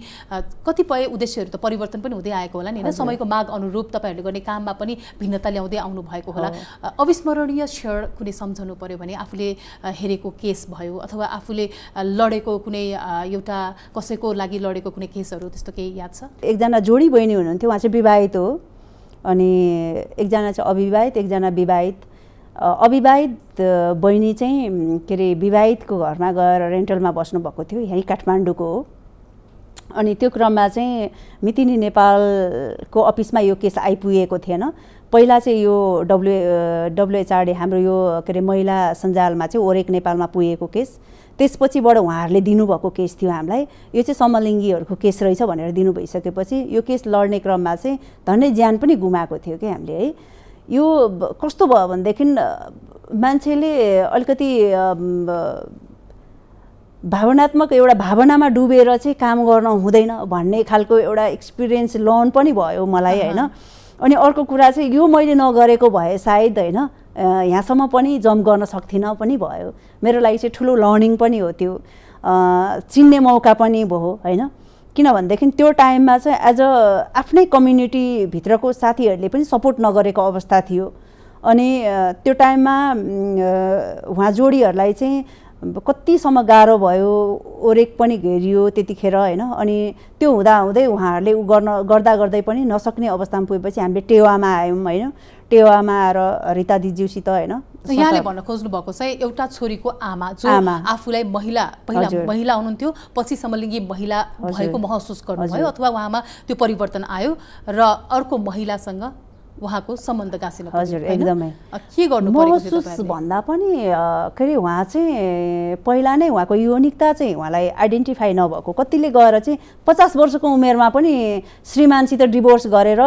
कतिपय उद्देश्यहरू त परिवर्तन पनि हुँदै आएको होला नि, हैन। समयको माग अनुरूप तपाईँहरूले गर्ने काममा पनि भिन्नता ल्याउँदै आउनु भएको होला। अविस्मरणीय क्षण कुनै सम्झनु पर्यो भने आफूले हेरेको केस भयो अथवा आफूले लडेको कुनै एउटा कसैको लागि लडेको कुनै केसहरू त्यस्तो केही याद छ? एकजना जोडी बहिनी हुनुहुन्थ्यो, उहाँ चाहिँ विवाहित हो, अनि एकजना चाहिँ अविवाहित, एकजना विवाहित। अविवाहित बहिनी चाहिँ के अरे विवाहितको घरमा गएर रेन्टलमा बस्नुभएको थियो, यहीँ काठमाडौँको हो। अनि त्यो क्रममा चाहिँ मितिनी नेपालको अफिसमा यो केस आइपुगेको थिएन। पहिला चाहिँ यो डब्लुएचआरडी हाम्रो यो के अरे महिला सञ्जालमा चाहिँ ओरेक नेपालमा पुगेको केस, त्यसपछिबाट उहाँहरूले दिनुभएको केस थियो हामीलाई। यो चाहिँ समलिङ्गीहरूको केस रहेछ भनेर दिनु भइसकेपछि यो केस लड्ने क्रममा चाहिँ धन्नै ज्यान पनि गुमाएको थियो कि हामीले, है। यो कस्तो भयो भनेदेखि मान्छेले अलिकति भावनात्मक एउटा भावनामा डुबेर चाहिँ काम गर्न हुँदैन भन्ने खालको एउटा एक्सपिरियन्स लर्न पनि भयो मलाई होइन। अनि अर्को कुरा चाहिँ यो मैले नगरेको भए सायद होइन यहाँसम्म पनि जम्प गर्न सक्थिनँ पनि भयो। मेरो लागि चाहिँ ठुलो लर्निङ पनि हो त्यो, चिन्ने मौका पनि भयो होइन। किनभनेदेखि त्यो टाइममा चाहिँ एज अ आफ्नै कम्युनिटीभित्रको साथीहरूले पनि सपोर्ट नगरेको अवस्था थियो। अनि त्यो टाइममा उहाँ जोडीहरूलाई चाहिँ कतिसम्म गाह्रो भयो, ओरेक पनि घेरियो त्यतिखेर होइन। अनि त्यो हुँदाहुँदै उहाँहरूले गर्दै पनि नसक्ने अवस्थामा पुगेपछि हामीले टेवामा आयौँ होइन। टेवामा आएर रिता दिज्यूसित होइन। यहाँले भन्न खोज्नु भएको चाहिँ एउटा छोरीको आमा जो आफूलाई पहिला महिला हुनुहुन्थ्यो, पछि समलिङ्गी महिला भएको महसुस गर्नुभयो अथवा उहाँमा त्यो परिवर्तन आयो र अर्को महिलासँग उहाँको सम्बन्ध गाँसिन। हजुर एकदमै। के गर्नु महसुस भन्दा पनि के अरे उहाँ चाहिँ पहिला नै उहाँको यौनिकता चाहिँ उहाँलाई आइडेन्टिफाई नभएको, कतिले गएर चाहिँ 50 वर्षको उमेरमा पनि श्रीमानसित डिभोर्स गरेर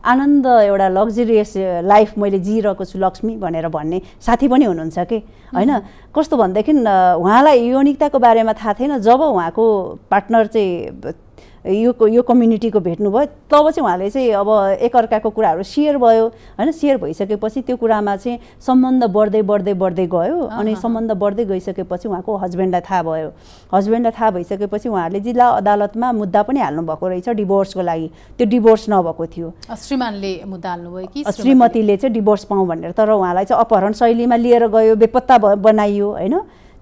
आनन्द एउटा लग्जरियस लाइफ मैले जिइरहेको छु लक्ष्मी भनेर भन्ने साथी पनि हुनुहुन्छ कि होइन। कस्तो भनेदेखि उहाँलाई यौनिकताको बारेमा थाहा थिएन। जब उहाँको पार्टनर चाहिँ यो कम्युनिटीको भेट्नुभयो तब चाहिँ उहाँले चाहिँ अब एकअर्काको कुराहरू सेयर भयो होइन। सेयर भइसकेपछि त्यो कुरामा चाहिँ सम्बन्ध बढ्दै गयो। अनि सम्बन्ध बढ्दै गइसकेपछि उहाँको हस्बेन्डलाई थाहा भयो। हस्बेन्डलाई थाहा भइसकेपछि उहाँहरूले जिल्ला अदालतमा मुद्दा पनि हाल्नुभएको रहेछ डिभोर्सको लागि। त्यो डिभोर्स नभएको थियो। श्रीमानले मुद्दा हाल्नुभयो कि श्रीमतीले चाहिँ डिभोर्स पाऊँ भनेर, तर उहाँलाई चाहिँ अपहरण शैलीमा लिएर गयो, बेपत्ता बनाइयो होइन।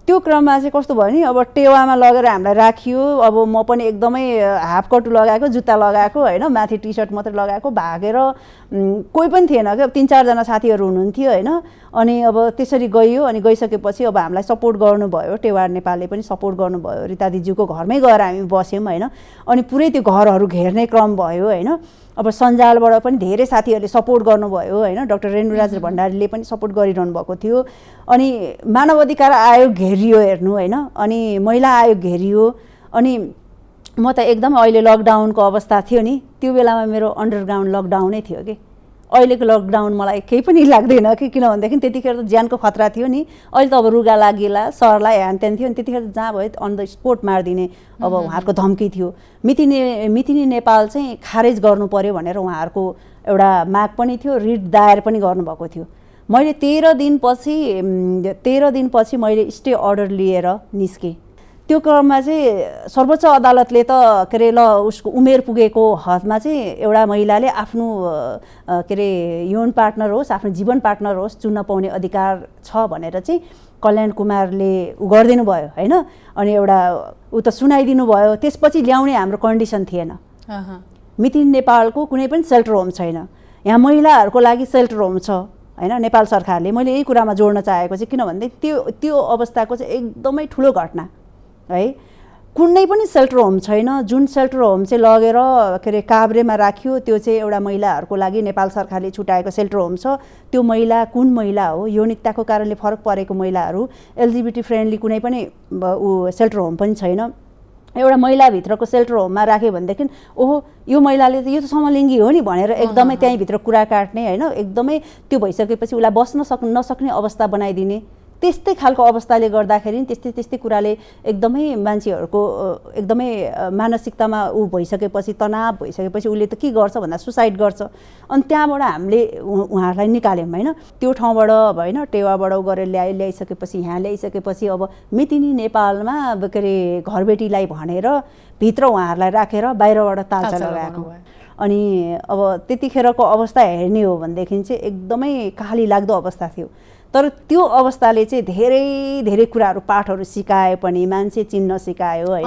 त्यो क्रममा चाहिँ कस्तो भयो नि, अब टेवामा लगेर हामीलाई राखियो। अब म पनि एकदमै हाफ कट लगाएको, जुत्ता लगाएको होइन, माथि टी सर्ट मात्रै लगाएको, भागेर कोही पनि थिएन क्या। 3-4 जना साथीहरू हुनुहुन्थ्यो होइन। अनि अब त्यसरी गइयो। अनि गइसकेपछि अब हामीलाई सपोर्ट गर्नुभयो, टेवा नेपालले पनि सपोर्ट गर्नुभयो। रिता दिज्यूको घरमै गएर हामी बस्यौँ होइन। अनि पुरै त्यो घरहरू घेर्ने क्रम भयो होइन। अब सञ्जालबाट पनि धेरै साथीहरूले सपोर्ट गर्नुभयो होइन। डाक्टर रेणुराज भण्डारीले पनि सपोर्ट गरिरहनु भएको थियो। अनि मानव अधिकार आयोग घेरियो हेर्नु होइन। अनि महिला आयोग घेरियो। अनि म त एकदम अहिले लकडाउनको अवस्था थियो नि, त्यो बेलामा मेरो अन्डरग्राउन्ड लकडाउनै थियो कि। अहिलेको लकडाउन मलाई केही पनि लाग्दैन कि, किनभनेदेखि त्यतिखेर त ज्यानको खतरा थियो नि। अहिले त अब रुगा लागिला सरलाई ह्यानत्यान थियो नि, त्यतिखेर त जहाँ भयो अन द स्पोट मारिदिने अब उहाँहरूको धम्की थियो। मितिनी नेपाल चाहिँ खारेज गर्नु पर्यो भनेर उहाँहरूको एउटा माग पनि थियो, रिट दायर पनि गर्नुभएको थियो। मैले 13 दिनपछि मैले स्टे अर्डर लिएर निस्केँ। त्यो क्रममा चाहिँ सर्वोच्च अदालतले त के अरे ल उसको उमेर पुगेको हदमा चाहिँ एउटा महिलाले आफ्नो के अरे यौन पार्टनर होस्, आफ्नो जीवन पार्टनर होस् चुन्न पाउने अधिकार छ भनेर चाहिँ कल्याण कुमारले गरिदिनु भयो होइन। अनि एउटा ऊ त सुनाइदिनु भयो। त्यसपछि ल्याउने हाम्रो कन्डिसन थिएन। मितिन नेपालको कुनै पनि सेल्टर होम छैन। यहाँ महिलाहरूको लागि सेल्टर होम छ होइन नेपाल सरकारले। मैले यही कुरामा जोड्न चाहेको चाहिँ किनभने त्यो अवस्थाको चाहिँ एकदमै ठुलो घटना है। कुनै पनि सेल्टर होम छैन। जुन सेल्टर होम चाहिँ लगेर के अरे काभ्रेमा राख्यो त्यो चाहिँ एउटा महिलाहरूको लागि नेपाल सरकारले छुटाएको सेल्टर होम छ। त्यो महिला कुन महिला हो, यौनिकताको कारणले फरक परेको महिलाहरू, एलजिबिटी फ्रेन्डली कुनै पनि सेल्टर होम पनि छैन। एउटा महिलाभित्रको सेल्टर होममा राख्यो भनेदेखि ओहो यो महिलाले त यो त समलिङ्गी हो नि भनेर एकदमै त्यहीँभित्र कुरा काट्ने होइन। एकदमै त्यो भइसकेपछि उसलाई बस्न नसक्ने अवस्था बनाइदिने, त्यस्तै खालको अवस्थाले गर्दाखेरि त्यस्तै कुराले एकदमै मान्छेहरूको एकदमै मानसिकतामा भइसकेपछि, तनाव भइसकेपछि उसले त के गर्छ भन्दा सुसाइड गर्छ। अनि त्यहाँबाट हामीले उहाँहरूलाई निकाल्यौँ होइन। त्यो ठाउँबाट होइन टेवाबाट गरेर ल्याइसकेपछि यहाँ ल्याइसकेपछि अब मितिनी नेपालमा के अरे घरबेटीलाई भनेर भित्र उहाँहरूलाई राखेर बाहिरबाट तालचा लगाएको। अनि अब त्यतिखेरको अवस्था हेर्ने हो भनेदेखि चाहिँ एकदमै काली लाग्दो अवस्था थियो। तर त्यो अवस्थाले चाहिँ धेरै कुराहरू पाठहरू सिकाए पनि, मान्छे चिन्न सिकायो होइन।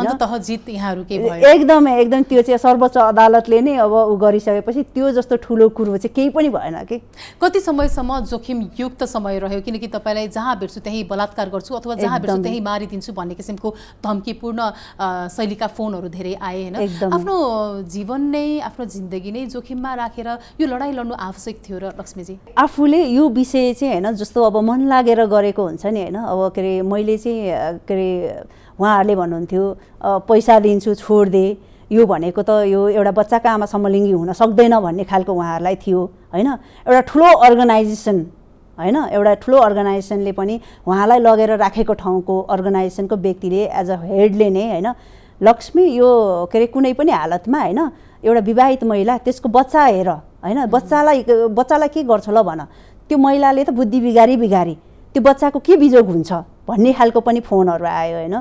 एकदमै त्यो चाहिँ सर्वोच्च अदालतले नै अब उ गरिसकेपछि त्यो जस्तो ठुलो कुरो चाहिँ केही पनि भएन कि। कति समयसम्म जोखिमयुक्त समय रह्यो, किनकि तपाईँलाई जहाँ भेट्छु त्यहीँ बलात्कार गर्छु अथवा जहाँ भेट्छु त्यहीँ मारिदिन्छु भन्ने किसिमको धम्कीपूर्ण शैलीका फोनहरू धेरै आए होइन। आफ्नो जीवन नै आफ्नो जिन्दगी नै जोखिममा राखेर यो लडाइँ लड्नु आवश्यक थियो र लक्ष्मीजी आफूले यो विषय चाहिँ होइन जस्तो अब मन लागेर गरेको हुन्छ नि होइन। अब के अरे मैले चाहिँ के अरे उहाँहरूले भन्नुहुन्थ्यो पैसा दिन्छु छोडिदे, यो भनेको त यो एउटा बच्चाको आमा समलिङ्गी हुन सक्दैन भन्ने खालको उहाँहरूलाई थियो होइन। एउटा ठुलो अर्गनाइजेसन हैन एउटा ठुलो अर्गनाइजेसनले पनि उहाँलाई लगेर राखेको ठाउँको अर्गनाइजेसनको व्यक्तिले एज अ हेडले नै हैन लक्ष्मी यो के अरे कुनै पनि हालतमा हैन एउटा विवाहित महिला त्यसको बच्चा हेर हैन बच्चालाई के गर्छ ल भन त्यो महिलाले त बुद्धि बिगारी त्यो बच्चाको के बिजोग हुन्छ भन्ने खालको पनि फोनहरू आयो हैन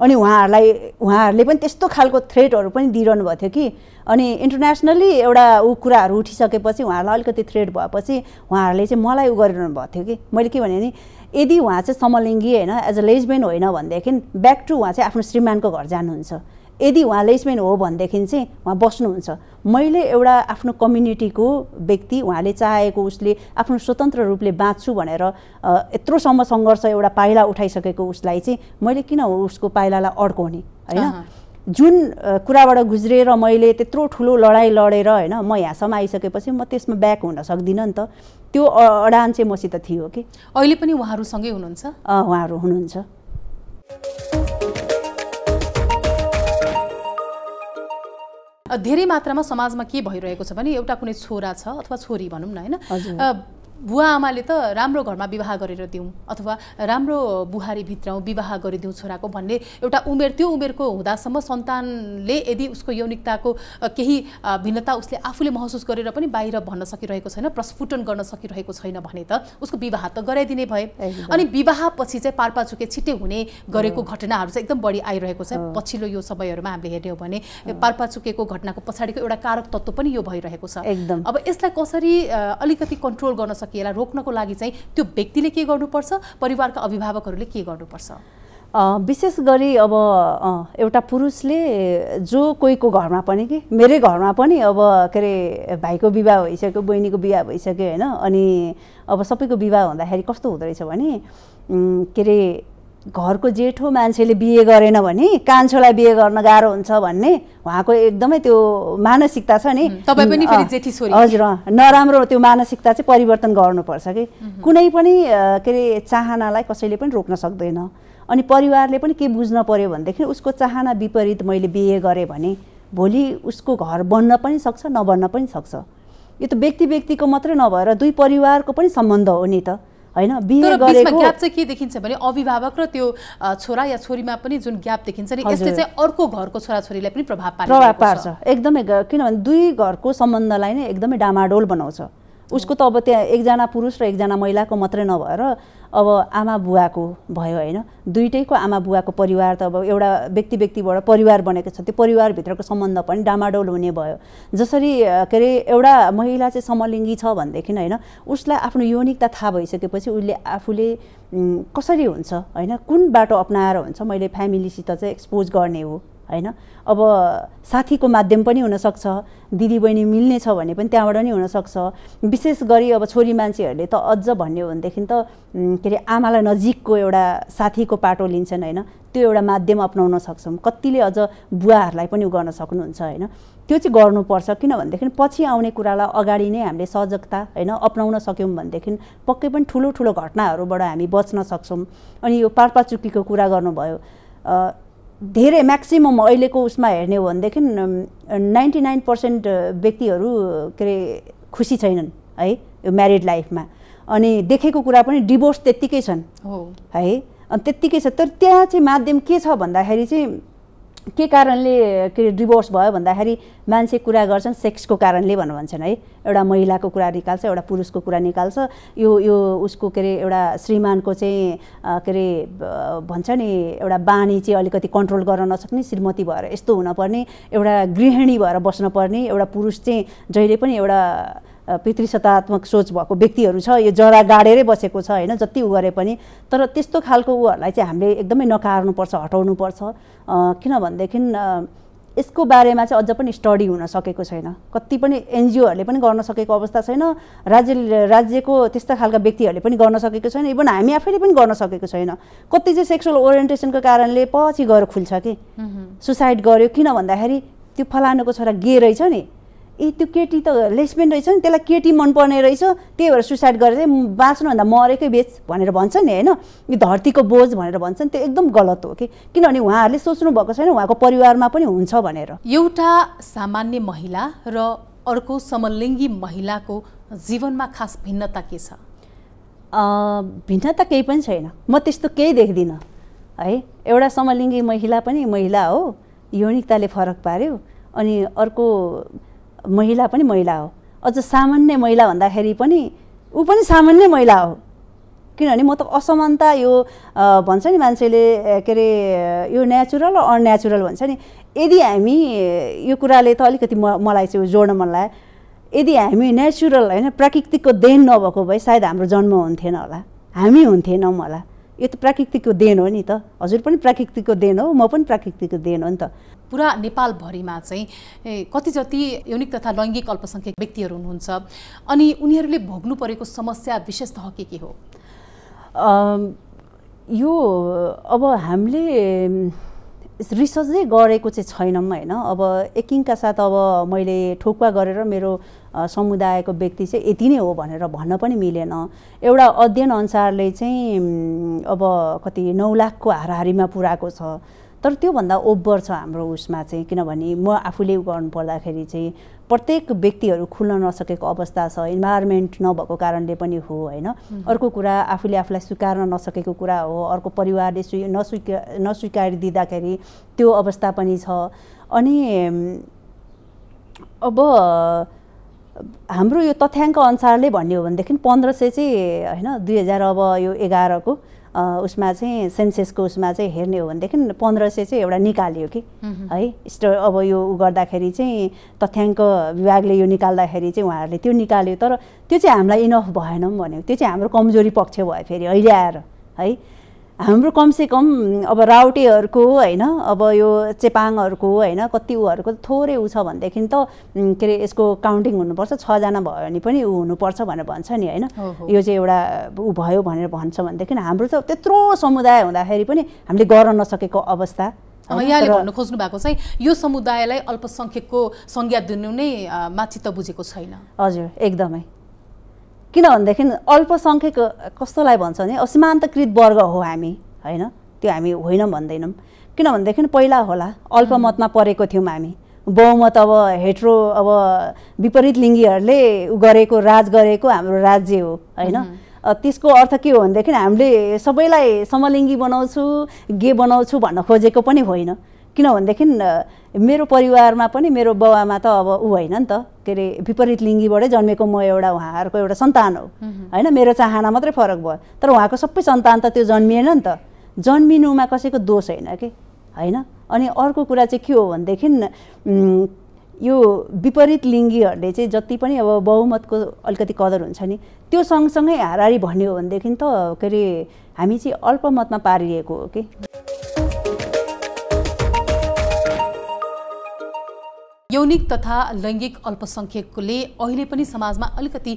अनि उहाँहरूले पनि त्यस्तो खालको थ्रेटहरू पनि दिइरहनु भएको थियो कि अनि इन्टरनेसनली एउटा कुराहरू उठिसकेपछि उहाँहरूलाई अलिकति थ्रेट भएपछि उहाँहरूले चाहिँ मलाई गरिरहनु भएको थियो कि मैले के भने नि यदि उहाँ चाहिँ समलिङ्गी हैन एज अ लेस्बियन होइन भनेदेखि ब्याक टु उहाँ चाहिँ आफ्नो श्रीमानको घर जानुहुन्छ यदि उहाँ लेस्बियन हो भनेदेखि चाहिँ उहाँ बस्नुहुन्छ मैले एउटा आफ्नो कम्युनिटीको व्यक्ति उहाँले चाहेको उसले आफ्नो स्वतन्त्र रूपले बाँच्छु भनेर यत्रोसम्म सङ्घर्ष एउटा पाइला उठाइसकेको उसलाई चाहिँ मैले किन उसको पाइलालाई अड्काउने हैन जुन कुराबाट गुज्रेर मैले त्यत्रो ठुलो लडाइँ लडेर हैन म यहाँसम्म आइसकेपछि म त्यसमा ब्याक हुन सक्दिनँ नि त त्यो अडान चाहिँ मसित थियो कि अहिले पनि उहाँहरूसँगै हुनुहुन्छ उहाँहरू हुनुहुन्छ धेरै मात्रामा समाजमा के भइरहेको छ भने एउटा कुनै छोरा छ अथवा छोरी भनौँ न हैन बुवा आमाले त राम्रो घरमा विवाह गरेर दिउँ अथवा राम्रो बुहारी भित्राउँ विवाह गरिदिउँ छोराको भन्ने एउटा उमेर त्यो उमेरको हुँदासम्म सन्तानले यदि उसको यौनिकताको केही भिन्नता उसले आफूले महसुस गरेर पनि बाहिर भन्न सकिरहेको छैन प्रस्फुटन गर्न सकिरहेको छैन भने त उसको विवाह त गराइदिने भए अनि विवाहपछि चाहिँ पारपाचुके छिट्टै हुने गरेको घटनाहरू चाहिँ एकदम बढी आइरहेको छ पछिल्लो यो समयहरूमा हामीले हेर्ने हो भने पारपाचुकेको घटनाको पछाडिको एउटा कारक तत्त्व पनि यो भइरहेको छ अब यसलाई कसरी अलिकति कन्ट्रोल गर्न यसलाई रोक्नको लागि चाहिँ त्यो व्यक्तिले के गर्नुपर्छ परिवारका अभिभावकहरूले के गर्नुपर्छ विशेष गरी अब एउटा पुरुषले जो कोहीको घरमा पनि कि मेरै घरमा पनि अब के अरे भाइको विवाह भइसक्यो बहिनीको विवाह भइसक्यो हैन अनि अब सबैको विवाह हुँदाखेरि कस्तो हुँदो रहेछ भने के अरे घरको जेठो मान्छेले बिहे गरेन भने कान्छोलाई बिहे गर्न गाह्रो हुन्छ भन्ने उहाँको एकदमै त्यो मानसिकता छ नि तपाई पनि फेरि जेठी छोरी हजुर नराम्रो त्यो मानसिकता चाहिँ परिवर्तन गर्नुपर्छ कि कुनै पनि के अरे चाहनालाई कसैले पनि रोक्न सक्दैन अनि परिवारले पनि के बुझ्न पर्यो भनेदेखि उसको चाहना विपरीत मैले बिहे गरेँ भने भोलि उसको घर बन्न पनि सक्छ नबन्न पनि सक्छ यो त व्यक्तिको मात्रै नभएर दुई परिवारको पनि सम्बन्ध हो नि त हैन बिहे गरेको ग्याप चाहिँ के देखिन्छ भने अभिभावक र त्यो छोरा या छोरीमा पनि जुन ग्याप देखिन्छ नि यसले चाहिँ अर्को घरको छोराछोरीलाई पनि प्रभाव पार्छ एकदमै किनभने दुई घरको सम्बन्धलाई नै एकदमै डामाडोल बनाउँछ उसको त अब त्यहाँ एकजना पुरुष र एकजना महिलाको मात्रै नभएर अब आमा बुवाको भयो हैन दुईटैको आमा बुवाको परिवार त अब एउटा व्यक्तिबाट परिवार बनेको छ त्यो परिवारभित्रको सम्बन्ध पनि डामाडोल हुने भयो जसरी के अरे एउटा महिला चाहिँ समलिङ्गी छ भनेदेखि हैन उसलाई आफ्नो यौनिकता थाहा भइसकेपछि उसले आफूले कसरी हुन्छ हैन कुन बाटो अपनाएर हुन्छ मैले फ्यामिलीसित चाहिँ एक्सपोज गर्ने हो हैन अब साथीको माध्यम पनि हुन सक्छ दिदी बहिनी मिल्ने छ भने पनि त्यहाँबाट नि हुन सक्छ विशेष गरी अब छोरी मान्छेहरूले त अझ भन्ने हो भनेदेखि त के अरे आमालाई नजिकको एउटा साथीको पाटो लिन्छन् हैन त्यो एउटा माध्यम अपनाउन सक्छौँ कतिले अझ बुवाहरूलाई पनि गर्न सक्नुहुन्छ हैन त्यो चाहिँ गर्नुपर्छ किनभनेदेखि पछि आउने कुरालाई अगाडि नै हामीले सजगता हैन अपनाउन सक्यौँ भनेदेखि पक्कै पनि ठुलो घटनाहरूबाट हामी बच्न सक्छौँ अनि यो पारपाचुकीको कुरा गर्नुभयो धेरै म्याक्सिमम अहिलेको उसमा हेर्ने हो भनेदेखि 99% व्यक्तिहरू के अरे खुसी छैनन् है यो म्यारिड लाइफमा अनि देखेको कुरा पनि डिभोर्स त्यत्तिकै छन् है अनि त्यत्तिकै छ तर त्यहाँ चाहिँ माध्यम के छ भन्दाखेरि चाहिँ के कारणले के डिभोर्स भयो भन्दाखेरि मान्छे कुरा गर्छन् सेक्सको कारणले भन्छन् है एउटा महिलाको कुरा निकाल्छ एउटा पुरुषको कुरा निकाल्छ यो उसको के अरे एउटा श्रीमानको चाहिँ के अरे भन्छ नि एउटा बानी चाहिँ अलिकति कन्ट्रोल गर्न नसक्ने श्रीमती भएर यस्तो हुनपर्ने एउटा गृहिणी भएर बस्नुपर्ने एउटा पुरुष चाहिँ जहिले पनि एउटा पितृसत्तात्मक सोच भएको व्यक्तिहरू छ यो जरा गाडेरै बसेको छ हैन जति उ गरे पनि तर त्यस्तो खालको उहरूलाई चाहिँ हामीले एकदमै नकार्नुपर्छ हटाउनुपर्छ किनभनेदेखि यसको बारेमा चाहिँ अझ पनि स्टडी हुन सकेको छैन कति पनि एनजिओहरूले पनि गर्न सकेको अवस्था छैन राज्यको त्यस्ता खालका व्यक्तिहरूले पनि गर्न सकेको छैन इभन हामी आफैले पनि गर्न सकेको छैन कति चाहिँ सेक्सुअल ओरिएन्टेसनको कारणले पछि गएर खुल्छ कि सुसाइड गर्यो किन भन्दाखेरि त्यो फलानुको छोरा गे रहेछ नि त्यो केटी त लेस्बियन रहेछ नि त्यसलाई केटी मनपर्ने रहेछ त्यही भएर सुसाइड गरेर चाहिँ बाँच्नुभन्दा मरेकै बेच भनेर भन्छ नि हैन यो धरतीको बोझ भनेर भन्छन् त्यो एकदम गलत हो कि किनभने उहाँहरूले सोच्नु भएको छैन उहाँको परिवारमा पनि हुन्छ भनेर एउटा सामान्य महिला र अर्को समलिङ्गी महिलाको जीवनमा खास भिन्नता के छ भिन्नता केही पनि छैन, म त्यस्तो केही देख्दिनँ है। एउटा समलिङ्गी महिला पनि महिला हो, यौनिकताले फरक पार्यो, अनि अर्को महिला पनि महिला हो। अझ सामान्य महिला भन्दाखेरि पनि ऊ पनि सामान्य महिला हो, किनभने म त असमानता यो भन्छ नि मान्छेले के अरे यो नेचुरल र अननेचुरल भन्छ नि, यदि हामी यो कुराले त अलिकति मलाई चाहिँ जोड्न मन लाग्यो, यदि हामी नेचुरल होइन प्राकृतिकको देन नभएको भए सायद हाम्रो जन्म हुन्थेन होला, हामी हुन्थेनौँ होला। यो त प्राकृतिकको देन हो नि त, हजुर पनि प्राकृतिकको देन हो, म पनि प्राकृतिकको देन हो नि त। पुरा नेपालभरिमा चाहिँ कति जति यौनिक तथा लैङ्गिक अल्पसङ्ख्यक व्यक्तिहरू हुनुहुन्छ, अनि उनीहरूले भोग्नु परेको समस्या विशेषतः के हो? यो अब हामीले रिसर्चै गरेको चाहिँ छैनौँ होइन। अब एकिङका साथ अब मैले ठोकुवा गरेर मेरो समुदायको व्यक्ति चाहिँ यति नै हो भनेर भन्न पनि मिलेन। एउटा अध्ययन अनुसारले चाहिँ अब कति 9 लाखको हाराहारीमा पुऱ्याएको छ, तर त्योभन्दा ओभर छ हाम्रो उसमा चाहिँ, किनभने म आफूले गर्नु पर्दाखेरि चाहिँ प्रत्येक व्यक्तिहरू खुल्न नसकेको अवस्था छ, इन्भाइरोमेन्ट नभएको कारणले पनि हो होइन। अर्को कुरा आफूले आफूलाई स्वीकार्न नसकेको कुरा हो, अर्को परिवारले नस्वीकारी दिँदाखेरि त्यो अवस्था पनि छ। अनि अब हाम्रो यो तथ्याङ्क अनुसारले भन्ने हो भनेदेखि 1500 चाहिँ होइन 2000 अब यो 11 को उसमा चाहिँ सेन्सेसको उसमा चाहिँ हेर्ने हो भनेदेखि 1500 चाहिँ एउटा निकाल्यो कि है। अब यो गर्दाखेरि चाहिँ तथ्याङ्क विभागले यो निकाल्दाखेरि चाहिँ उहाँहरूले त्यो निकाल्यो, तर त्यो चाहिँ हामीलाई इनफ भएन भन्यो, त्यो चाहिँ हाम्रो कमजोरी पक्ष भयो फेरि अहिले आएर है। हाम्रो कमसेकम अब राउटेहरूको होइन, अब यो चेपाङहरूको होइन, कति उहरूको थोरै उ छ भनेदेखि त के अरे यसको काउन्टिङ हुनुपर्छ, 6 जना भयो भने पनि ऊ हुनुपर्छ भनेर भन्छ नि होइन। यो चाहिँ एउटा ऊ भयो भनेर भन्छ भनेदेखि हाम्रो त त्यत्रो समुदाय हुँदाखेरि पनि हामीले गर्न नसकेको अवस्था। यहाँले भन्नु खोज्नु भएको चाहिँ यो समुदायलाई अल्पसङ्ख्यकको संज्ञा दिनु नै माथि त बुझेको छैन। हजुर एकदमै, किनभनेदेखि अल्पसङ्ख्यक कस्तोलाई भन्छ भने अब सीमान्तकृत वर्ग हो हामी होइन, त्यो हामी होइन भन्दैनौँ। किनभनेदेखि पहिला होला अल्पमतमा परेको थियौँ हामी, बहुमत अब हेट्रो अब विपरीत लिङ्गीहरूले गरेको राज गरेको हाम्रो राज्य हो होइन। त्यसको अर्थ के हो भनेदेखि हामीले सबैलाई समलिङ्गी बनाउँछु गे बनाउँछु भन्न खोजेको पनि होइन। किनभनेदेखि मेरो परिवारमा पनि मेरो बाउआमा त अब ऊ होइन नि त, के अरे विपरीत लिङ्गीबाटै जन्मेको म एउटा उहाँहरूको एउटा सन्तान हो होइन। मेरो चाहना मात्रै फरक भयो, तर उहाँको सबै सन्तान त त्यो जन्मिएन नि त, जन्मिनुमा कसैको दोष होइन कि होइन। अनि अर्को कुरा चाहिँ के हो भनेदेखि यो विपरीत लिङ्गीहरूले चाहिँ जति पनि अब बहुमतको अलिकति कदर हुन्छ नि, त्यो सँगसँगै हाराहारी भन्ने हो भनेदेखि त के अरे हामी चाहिँ अल्पमतमा पारिएको हो कि। यौनिक तथा लैङ्गिक अल्पसङ्ख्यकले अहिले पनि समाजमा अलिकति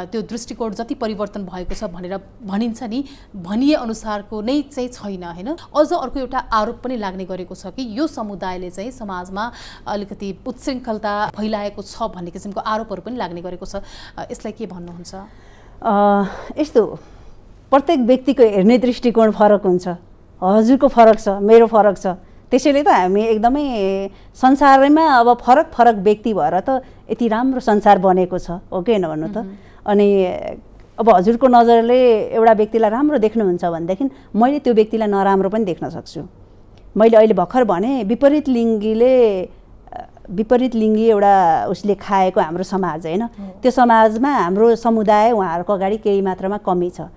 त्यो दृष्टिकोण जति परिवर्तन भएको छ भनेर भनिन्छ नि, भनिए अनुसारको नै चाहिँ छैन होइन। अझ अर्को एउटा आरोप पनि लाग्ने गरेको छ कि यो समुदायले चाहिँ समाजमा अलिकति उच्छृङ्खलता फैलाएको छ भन्ने किसिमको आरोपहरू पनि लाग्ने गरेको छ, यसलाई के भन्नुहुन्छ? यस्तो प्रत्येक व्यक्तिको हेर्ने दृष्टिकोण फरक हुन्छ, हजुरको फरक छ, मेरो फरक छ, त्यसैले त हामी एकदमै संसारमा अब फरक फरक व्यक्ति भएर त यति राम्रो संसार बनेको छ हो कि होइन भन्नु त। अनि अब हजुरको नजरले एउटा व्यक्तिलाई राम्रो देख्नुहुन्छ भनेदेखि मैले त्यो व्यक्तिलाई नराम्रो पनि देख्न सक्छु। मैले अहिले भर्खर भने विपरीत लिङ्गी एउटा उसले खाएको हाम्रो समाज होइन, त्यो समाजमा हाम्रो समुदाय उहाँहरूको अगाडि केही मात्रामा कमी छ,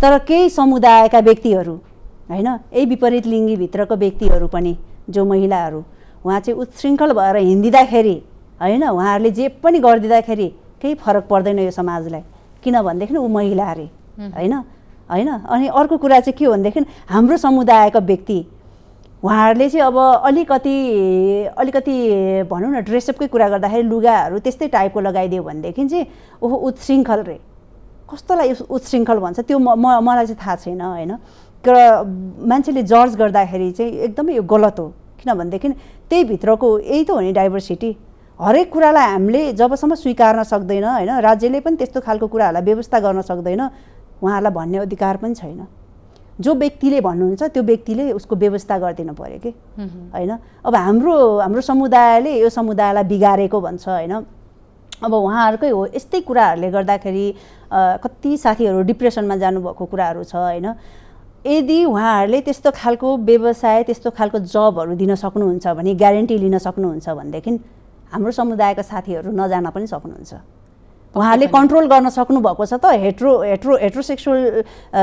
तर केही समुदायका व्यक्तिहरू होइन, यही विपरीत लिङ्गीभित्रको व्यक्तिहरू पनि जो महिलाहरू उहाँ चाहिँ उच्छृङ्खल भएर हिँडिदिँदाखेरि होइन, उहाँहरूले जे पनि गरिदिँदाखेरि केही फरक पर्दैन यो समाजलाई, किनभनेदेखि ऊ महिला अरे होइन होइन। अनि अर्को कुरा चाहिँ के हो भनेदेखि हाम्रो समुदायका व्यक्ति उहाँहरूले चाहिँ अब अलिकति भनौँ न ड्रेसअपकै कुरा गर्दाखेरि लुगाहरू त्यस्तै टाइपको लगाइदियो भनेदेखि चाहिँ ओहो उच्छृङ्खल रे, कस्तोलाई उच्छृङ्खल भन्छ त्यो मलाई चाहिँ थाहा छैन होइन। तर मान्छेले जज गर्दाखेरि चाहिँ एकदमै यो गलत हो, किनभनेदेखि त्यही भित्रको यही त हो नि डाइभर्सिटी। हरेक कुरालाई हामीले जबसम्म स्वीकार्न सक्दैन होइन, राज्यले पनि त्यस्तो खालको कुराहरूलाई व्यवस्था गर्न सक्दैन, उहाँहरूलाई भन्ने अधिकार पनि छैन। जो व्यक्तिले भन्नुहुन्छ त्यो व्यक्तिले उसको व्यवस्था गरिदिनु पर्यो कि होइन। अब हाम्रो समुदायले यो समुदायलाई बिगारेको भन्छ होइन, अब उहाँहरूकै हो यस्तै कुराहरूले गर्दाखेरि कति साथीहरू डिप्रेसनमा जानुभएको कुराहरू छ होइन। यदि उहाँहरूले त्यस्तो खालको व्यवसाय त्यस्तो खालको जबहरू दिन सक्नुहुन्छ भने ग्यारेन्टी लिन सक्नुहुन्छ भनेदेखि हाम्रो समुदायका साथीहरू नजान पनि सक्नुहुन्छ। उहाँहरूले कन्ट्रोल गर्न सक्नुभएको छ त हेट्रोसेक्सुअल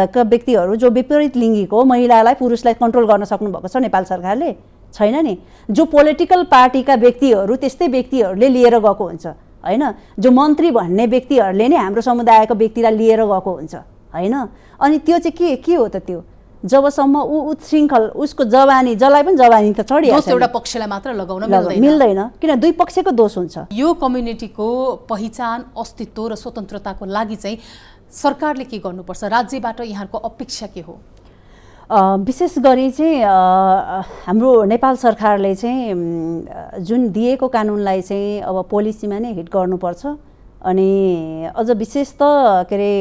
का व्यक्तिहरू जो विपरीत लिङ्गीको महिलालाई पुरुषलाई कन्ट्रोल गर्न सक्नुभएको छ नेपाल सरकारले छैन नि। जो पोलिटिकल पार्टीका व्यक्तिहरू त्यस्तै व्यक्तिहरूले लिएर गएको हुन्छ होइन। जो मन्त्री भन्ने व्यक्तिहरूले नै हाम्रो समुदायको व्यक्तिलाई लिएर गएको हुन्छ होइन। अनि त्यो चाहिँ के हो त त्यो जबसम्म ऊ उच्छृङ्खल उसको जवानी जसलाई पनि जवानी त चढिहाल्छ एउटा पक्षलाई मात्र लगाउन मिल्दैन किन दुई पक्षको दोष हुन्छ। यो कम्युनिटीको पहिचान अस्तित्व र स्वतन्त्रताको लागि चाहिँ सरकारले के गर्नुपर्छ राज्यबाट यहाँको अपेक्षा के हो? विशेष गरी चाहिँ हाम्रो नेपाल सरकारले चाहिँ जुन दिएको कानुनलाई चाहिँ अब पोलिसीमा नै हिट गर्नुपर्छ। अनि अझ विशेष त के अरे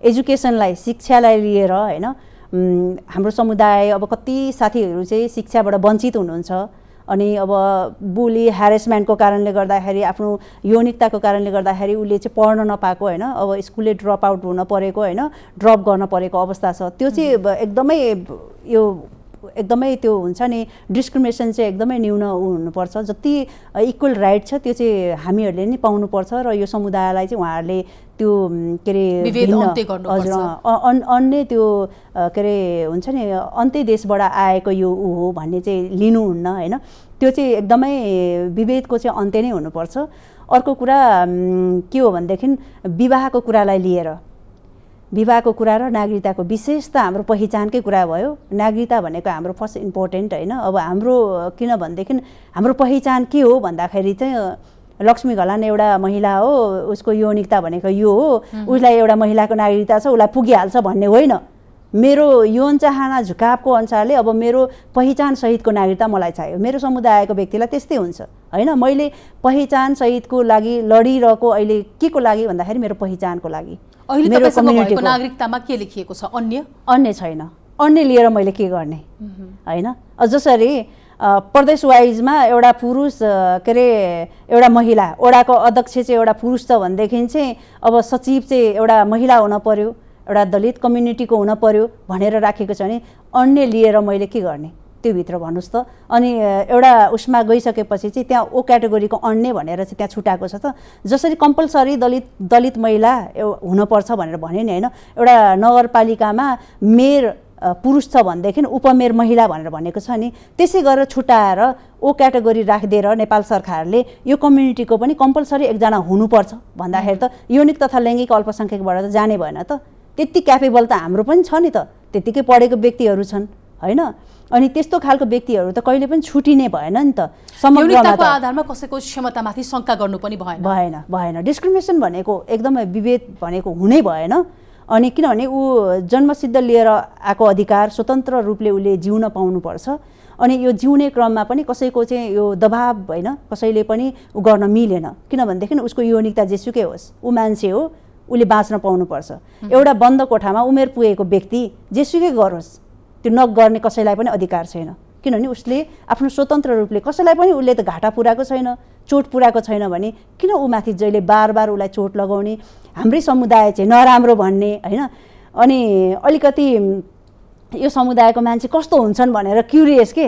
एजुकेसनलाई शिक्षालाई लिएर होइन हाम्रो समुदाय अब कति साथीहरू चाहिँ शिक्षाबाट वञ्चित हुनुहुन्छ। अनि अब बुली ह्यारेसमेन्टको कारणले गर्दाखेरि आफ्नो यौनिकताको कारणले गर्दाखेरि उसले चाहिँ पढ्न नपाएको होइन। अब स्कुलले ड्रप आउट हुन परेको होइन ड्रप गर्न परेको अवस्था छ। त्यो चाहिँ एकदमै त्यो हुन्छ नि डिस्क्रिमिनेसन चाहिँ एकदमै न्यून हुनुपर्छ। जति इक्वल राइट छ त्यो चाहिँ हामीहरूले नै पाउनुपर्छ र यो समुदायलाई चाहिँ उहाँहरूले त्यो के अरे अन्य त्यो के अरे हुन्छ नि अन्त्य देशबाट आएको यो ऊ हो भन्ने चाहिँ लिनुहुन्न होइन। त्यो चाहिँ एकदमै विभेदको चाहिँ अन्त्य नै हुनुपर्छ। अर्को कुरा के हो भनेदेखि विवाहको कुरालाई लिएर विवाहको कुरा र नागरिकताको विशेष त हाम्रो पहिचानकै कुरा भयो। नागरिकता भनेको हाम्रो फर्स्ट इम्पोर्टेन्ट होइन। अब हाम्रो किन भनेदेखि हाम्रो पहिचान के हो भन्दाखेरि चाहिँ लक्ष्मी घलान एउटा महिला हो उसको यौनिकता भनेको यो हो उसलाई एउटा महिलाको नागरिकता छ उसलाई पुगिहाल्छ भन्ने होइन। मेरो यौन चाहना झुकावको अनुसारले अब मेरो पहिचान सहितको नागरिकता मलाई चाहियो। मेरो समुदायको व्यक्तिलाई त्यस्तै हुन्छ होइन। मैले पहिचान सहितको लागि लडिरहेको अहिले के को लागि भन्दाखेरि मेरो पहिचानको लागि। अहिले तपाईसँग भएको नागरिकतामा के लेखिएको छ? अन्य छैन। अन्य लिएर मैले के गर्ने होइन। जसरी प्रदेश वाइजमा एउटा पुरुष के अरे एउटा महिला ओडाको अध्यक्ष चाहिँ एउटा पुरुष छ भनेदेखि चाहिँ अब सचिव चाहिँ एउटा महिला हुन पर्यो एउटा दलित कम्युनिटीको हुन पर्यो भनेर राखेको छ भने अन्य लिएर मैले के गर्ने त्यो भित्र भन्नुस् त। अनि एउटा उसमा गइसकेपछि चाहिँ त्यहाँ ओ क्याटेगोरीको अन्य भनेर चाहिँ त्यहाँ छुटाएको छ त। जसरी कम्पलसरी दलित महिला हुनपर्छ भनेर भन्यो नि होइन। एउटा नगरपालिकामा मेयर पुरुष छ भनेदेखि उपमेयर महिला भनेर भनेको छ नि। त्यसै गरेर छुटाएर ओ क्याटेगोरी राखिदिएर नेपाल सरकारले यो कम्युनिटीको पनि कम्पलसरी एकजना हुनुपर्छ भन्दाखेरि त यौनिक तथा लैङ्गिक अल्पसङ्ख्यकबाट त जाने भएन त। त्यति क्यापेबल त हाम्रो पनि छ नि त त्यतिकै पढेको व्यक्तिहरू छन् होइन। अनि त्यस्तो खालको व्यक्तिहरू त कहिले पनि छुटिने भएन नि त। समग्रमा आधारमा कसैको क्षमतामाथि शङ्का गर्नु पनि भएन। डिस्क्रिमिनेसन भनेको एकदमै विभेद भनेको हुनै भएन। अनि किनभने ऊ जन्मसिद्ध लिएर आएको अधिकार स्वतन्त्र रूपले उसले जिउन पाउनुपर्छ। अनि यो जिउने क्रममा पनि कसैको चाहिँ यो दबाब होइन कसैले पनि ऊ गर्न मिलेन। किनभनेदेखि उसको यौनिकता जेसुकै होस् ऊ मान्छे हो उसले बाँच्न पाउनुपर्छ। एउटा बन्द कोठामा उमेर पुगेको व्यक्ति जेसुकै गरोस् त्यो नगर्ने कसैलाई पनि अधिकार छैन। किनभने उसले आफ्नो स्वतन्त्र रूपले कसैलाई पनि उसले त घाटा पुर्याएको छैन चोट पुर्याएको छैन भने किन ऊ माथि जहिले बार उसलाई चोट लगाउने हाम्रै समुदाय चाहिँ नराम्रो भन्ने होइन। अनि अलिकति यो समुदायको मान्छे कस्तो हुन्छन् भनेर क्युरियस के।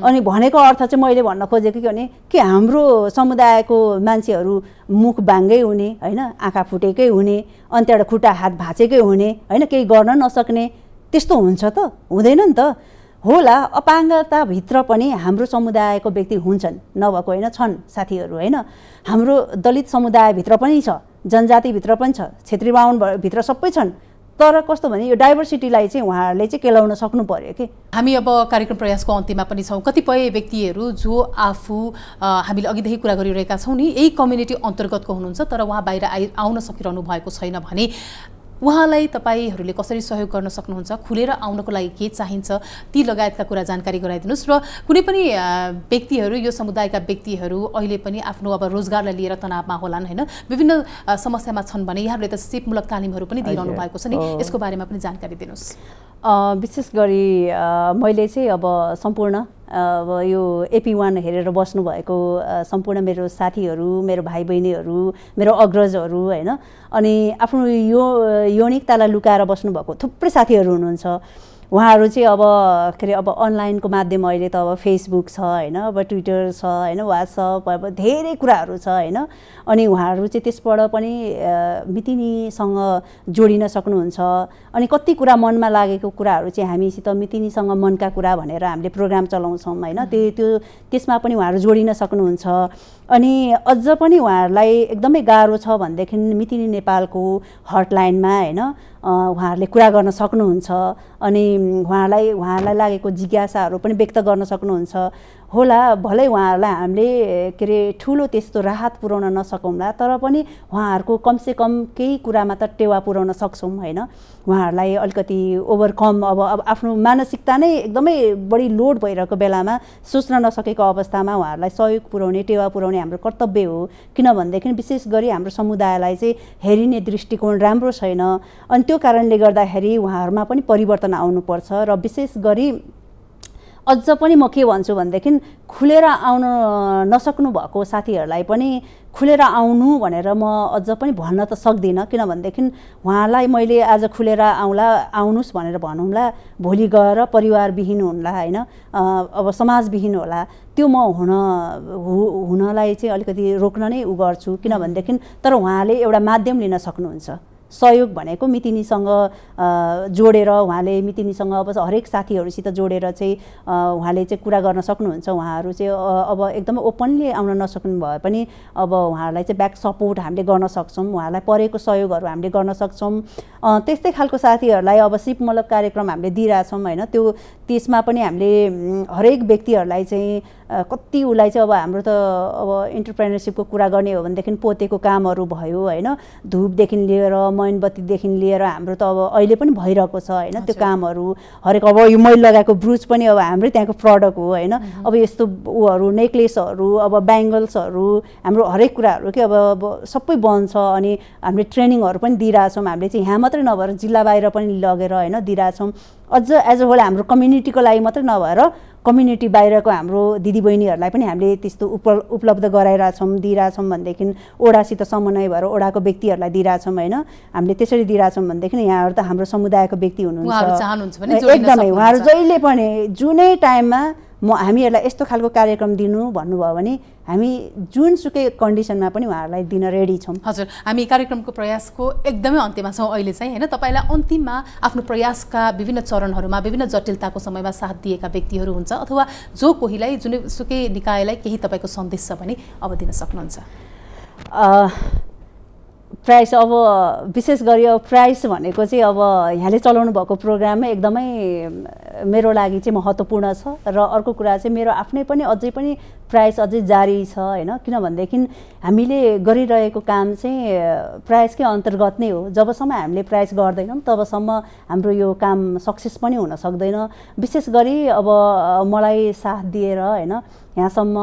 अनि भनेको अर्थ चाहिँ मैले भन्न खोजेको के भने कि हाम्रो समुदायको मान्छेहरू मुख बाङ्गै हुने होइन आँखा फुटेकै हुने अनि त्यहाँबाट खुट्टा हात भाँचेकै हुने होइन केही गर्न नसक्ने त्यस्तो हुन्छ त हुँदैन नि त। होला अपाङ्गताभित्र पनि हाम्रो समुदायको व्यक्ति हुन्छन् नभएको होइन छन् साथीहरू होइन। हाम्रो दलित समुदायभित्र पनि छ जनजातिभित्र पनि छ क्षेत्री बाहुनभित्र सबै छन्। तर कस्तो भने यो डाइभर्सिटीलाई चाहिँ उहाँहरूले चाहिँ केलाउन सक्नु पर्यो कि। हामी अब कार्यक्रम प्रयासको अन्त्यमा पनि छौँ। कतिपय व्यक्तिहरू जो आफू हामीले अघिदेखि कुरा गरिरहेका छौँ नि यही कम्युनिटी अन्तर्गतको हुनुहुन्छ तर उहाँ बाहिर आउन सकिरहनु भएको छैन भने उहाँलाई तपाईहरूले कसरी सहयोग गर्न सक्नुहुन्छ खुलेर आउनको लागि के चाहिन्छ ती लगायतका कुरा जानकारी गराइदिनुहोस्। र कुनै पनि व्यक्तिहरू यो समुदायका व्यक्तिहरू अहिले पनि आफ्नो अब रोजगारलाई लिएर तनावमा होलान् होइन विभिन्न समस्यामा छन् भने यहाँहरूले त सिपमूलक तालिमहरू पनि दिइरहनु भएको छ नि यसको बारेमा पनि जानकारी दिनुहोस्। विशेष गरी मैले चाहिँ अब सम्पूर्ण अब यो AP1 हेरेर बस्नुभएको सम्पूर्ण मेरो साथीहरू, मेरो भाइ बहिनीहरू, मेरो अग्रजहरू हैन, अनि आफ्नो यौनिकतालाई लुकाएर बस्नुभएको थुप्रै साथीहरू हुनुहुन्छ। उहाँहरू चाहिँ अब के अरे अब अनलाइनको माध्यम अहिले त अब फेसबुक छ हैन, अब ट्विटर छ हैन, व्हाट्सएप, अब धेरै कुराहरू छ हैन, अनि उहाँहरू चाहिँ त्यसबाट पनि मितिनीसँग जोडिन सक्नुहुन्छ। अनि कति कुरा मनमा लागेको कुराहरू चाहिँ हामीसित मितिनीसँग मनका कुरा भनेर हामीले प्रोग्राम चलाउँछौँ हैन, त्यसमा पनि उहाँहरू जोडिन सक्नुहुन्छ। अनि अझ पनि उहाँहरूलाई एकदमै गाह्रो छ भनेदेखि मितिनी नेपालको हटलाइनमा हैन उहाँहरूले कुरा गर्न सक्नुहुन्छ। अनि उहाँलाई लागेको जिज्ञासाहरू पनि व्यक्त गर्न सक्नुहुन्छ होला। भलै उहाँहरूलाई हामीले के अरे ठुलो त्यस्तो राहत पुर्याउन नसकौँला, तर पनि उहाँहरूको कमसेकम केही कुरामा त टेवा पुर्याउन सक्छौँ हैन। उहाँहरूलाई अलिकति ओभरकम अब आफ्नो मानसिकता नै एकदमै बढी लोड भइरहेको बेलामा सोच्न नसकेको अवस्थामा उहाँहरूलाई सहयोग पुर्याउने, टेवा पुर्याउने हाम्रो कर्तव्य हो। किनभनेदेखि विशेष गरी हाम्रो समुदायलाई चाहिँ हेरिने दृष्टिकोण राम्रो छैन। अनि त्यो कारणले गर्दाखेरि उहाँहरूमा पनि परिवर्तन आउनुपर्छ। र विशेष गरी अझ पनि म के भन्छु भनेदेखि खुलेर आउन नसक्नु भएको साथीहरूलाई पनि खुलेर आउनु भनेर म अझ पनि भन्न त सक्दिनँ। किनभनेदेखि उहाँलाई मैले आज खुलेर आउनुहोस् भनेर भनौँला, भोलि गएर परिवारविहीन हुन्ला हैन, अब समाजविहीन होला, त्यो म हुनलाई चाहिँ अलिकति रोक्न नै गर्छु। किनभनेदेखि तर उहाँले एउटा माध्यम लिन सक्नुहुन्छ। सहयोग भनेको मितिनीसँग जोडेर उहाँले मितिनीसँग अब हरेक साथीहरूसित जोडेर चाहिँ उहाँले चाहिँ कुरा गर्न सक्नुहुन्छ। उहाँहरू चाहिँ अब एकदमै ओपनली आउन नसक्नु भए पनि अब उहाँहरूलाई चाहिँ ब्याक सपोर्ट हामीले गर्न सक्छौँ, उहाँहरूलाई परेको सहयोगहरू हामीले गर्न सक्छौँ। त्यस्तै खालको साथीहरूलाई अब सिपमूलक कार्यक्रम हामीले दिइरहेछौँ हैन, त्यसमा पनि हामीले हरेक व्यक्तिहरूलाई चाहिँ कति उसलाई चाहिँ अब हाम्रो त अब एन्टरप्रेन्योरसिपको कुरा गर्ने हो भनेदेखि पोतेको कामहरू भयो हैन, धुपदेखि लिएर मोमबत्तीदेखि लिएर हाम्रो त अब अहिले पनि भइरहेको छ हैन, त्यो कामहरू हरेक अब यो मैले लगाएको ब्रुच पनि अब हाम्रै त्यहाँको प्रडक्ट हो हैन। अब यस्तो उहरू नेकलेसहरू, अब ब्याङ्गल्सहरू, हाम्रो हरेक कुराहरू के अब सबै बन्छ। अनि हामीले ट्रेनिङहरू पनि दिइरहेछौँ। हामीले चाहिँ यहाँ मात्रै नभएर जिल्ला बाहिर पनि लगेर हैन दिइरहेछौँ। अझ एज अ होल हाम्रो कम्युनिटीको लागि मात्रै नभएर कम्युनिटी बाहिरको हाम्रो दिदीबहिनीहरूलाई पनि हामीले त्यस्तो उपलब्ध गराइरहेछौँ, दिइरहेछौँ। भनेदेखि ओडासित समन्वय भएर ओडाको व्यक्तिहरूलाई दिइरहेछौँ हैन। हामीले त्यसरी दिइरहेछौँ भनेदेखि यहाँहरू त हाम्रो समुदायको व्यक्ति हुनुहुन्छ, एकदमै उहाँहरू जहिले पनि जुनै टाइममा हामीहरूलाई यस्तो खालको कार्यक्रम दिनु भन्नुभयो भने हामी जुनसुकै कन्डिसनमा पनि उहाँहरूलाई दिन रेडी छौँ। हजुर, हामी कार्यक्रमको प्रयासको एकदमै अन्त्यमा छौँ अहिले चाहिँ हैन। तपाईँलाई अन्तिममा आफ्नो प्रयासका विभिन्न चरणहरूमा विभिन्न जटिलताको समयमा साथ दिएका व्यक्तिहरू हुन्छ अथवा जो कोहीलाई जुनैसुकै निकायलाई केही तपाईँको सन्देश छ भने अब दिन सक्नुहुन्छ। प्राइस अब विशेष गरी अब प्राइस भनेको चाहिँ अब यहाँले चलाउनु भएको प्रोग्राममा एकदमै मेरो लागि चाहिँ महत्त्वपूर्ण छ। र अर्को कुरा चाहिँ मेरो आफ्नै पनि अझै पनि प्राइस अझै जारी छ हैन। किनभनेदेखि हामीले गरिरहेको काम चाहिँ प्राइसकै अन्तर्गत नै हो। जबसम्म हामीले प्राइस गर्दैनौँ तबसम्म हाम्रो यो काम सक्सेस पनि हुन सक्दैन। विशेष गरी अब मलाई साथ दिएर हैन यहाँसम्म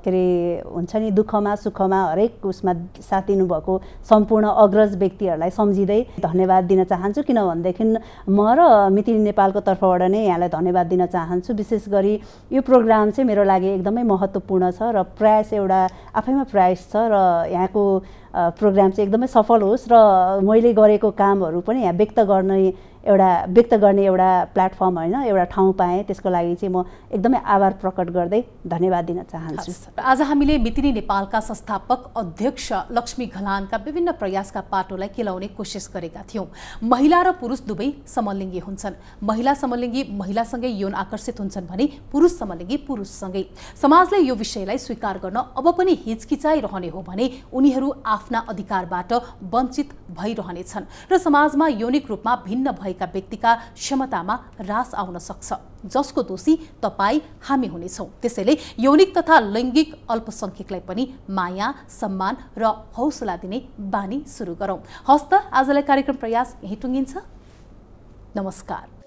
के अरे हुन्छ नि दुःखमा सुखमा हरेक उसमा साथ दिनुभएको सम्पूर्ण अग्रज व्यक्तिहरूलाई सम्झिँदै धन्यवाद दिन चाहन्छु। किनभनेदेखि म र मितिनी नेपालको तर्फबाट नै यहाँलाई धन्यवाद दिन चाहन्छु। विशेष गरी यो प्रोग्राम चाहिँ मेरो लागि एकदमै महत्त्वपूर्ण छ र प्राइस एउटा आफैमा प्राइस छ र यहाँको प्रोग्राम चाहिँ एकदमै सफल होस् र मैले गरेको कामहरू पनि यहाँ व्यक्त गर्ने एउटा प्लेटफर्म हैन, एउटा ठाउँ पाएँ। त्यसको लागि चाहिँ म एकदमै आभार प्रकट गर्दै धन्यवाद दिन चाहन्छु। आज हामीले मितिनी नेपालका संस्थापक अध्यक्ष लक्ष्मी घलानका विभिन्न प्रयासका पाटोलाई केलाउने कोसिस गरेका थियौँ। महिला र पुरुष दुवै समलिङ्गी हुन्छन्। महिला समलिङ्गी महिलासँगै यौन आकर्षित हुन्छन् भने पुरुष समलिङ्गी पुरुषसँगै। समाजले यो विषयलाई स्वीकार गर्न अब पनि हिचकिचाइरहने हो भने उनीहरू आफ्ना अधिकारबाट वञ्चित भइरहनेछन् र समाजमा यौनिक रूपमा भिन्न भएका व्यक्तिका क्षमतामा ह्रास आउन सक्छ, जसको दोषी तपाईँ हामी हुनेछौँ। त्यसैले यौनिक तथा लैङ्गिक अल्पसंख्यकलाई पनि माया, सम्मान र हौसला दिने बानी सुरु गरौँ। हस्त आजलाई कार्यक्रम प्रयास यही टुङ्गिन्छ। नमस्कार।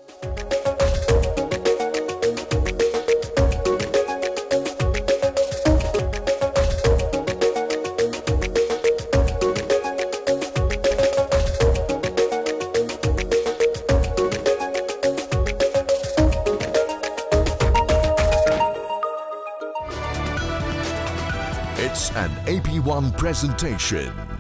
It's an AP1 presentation.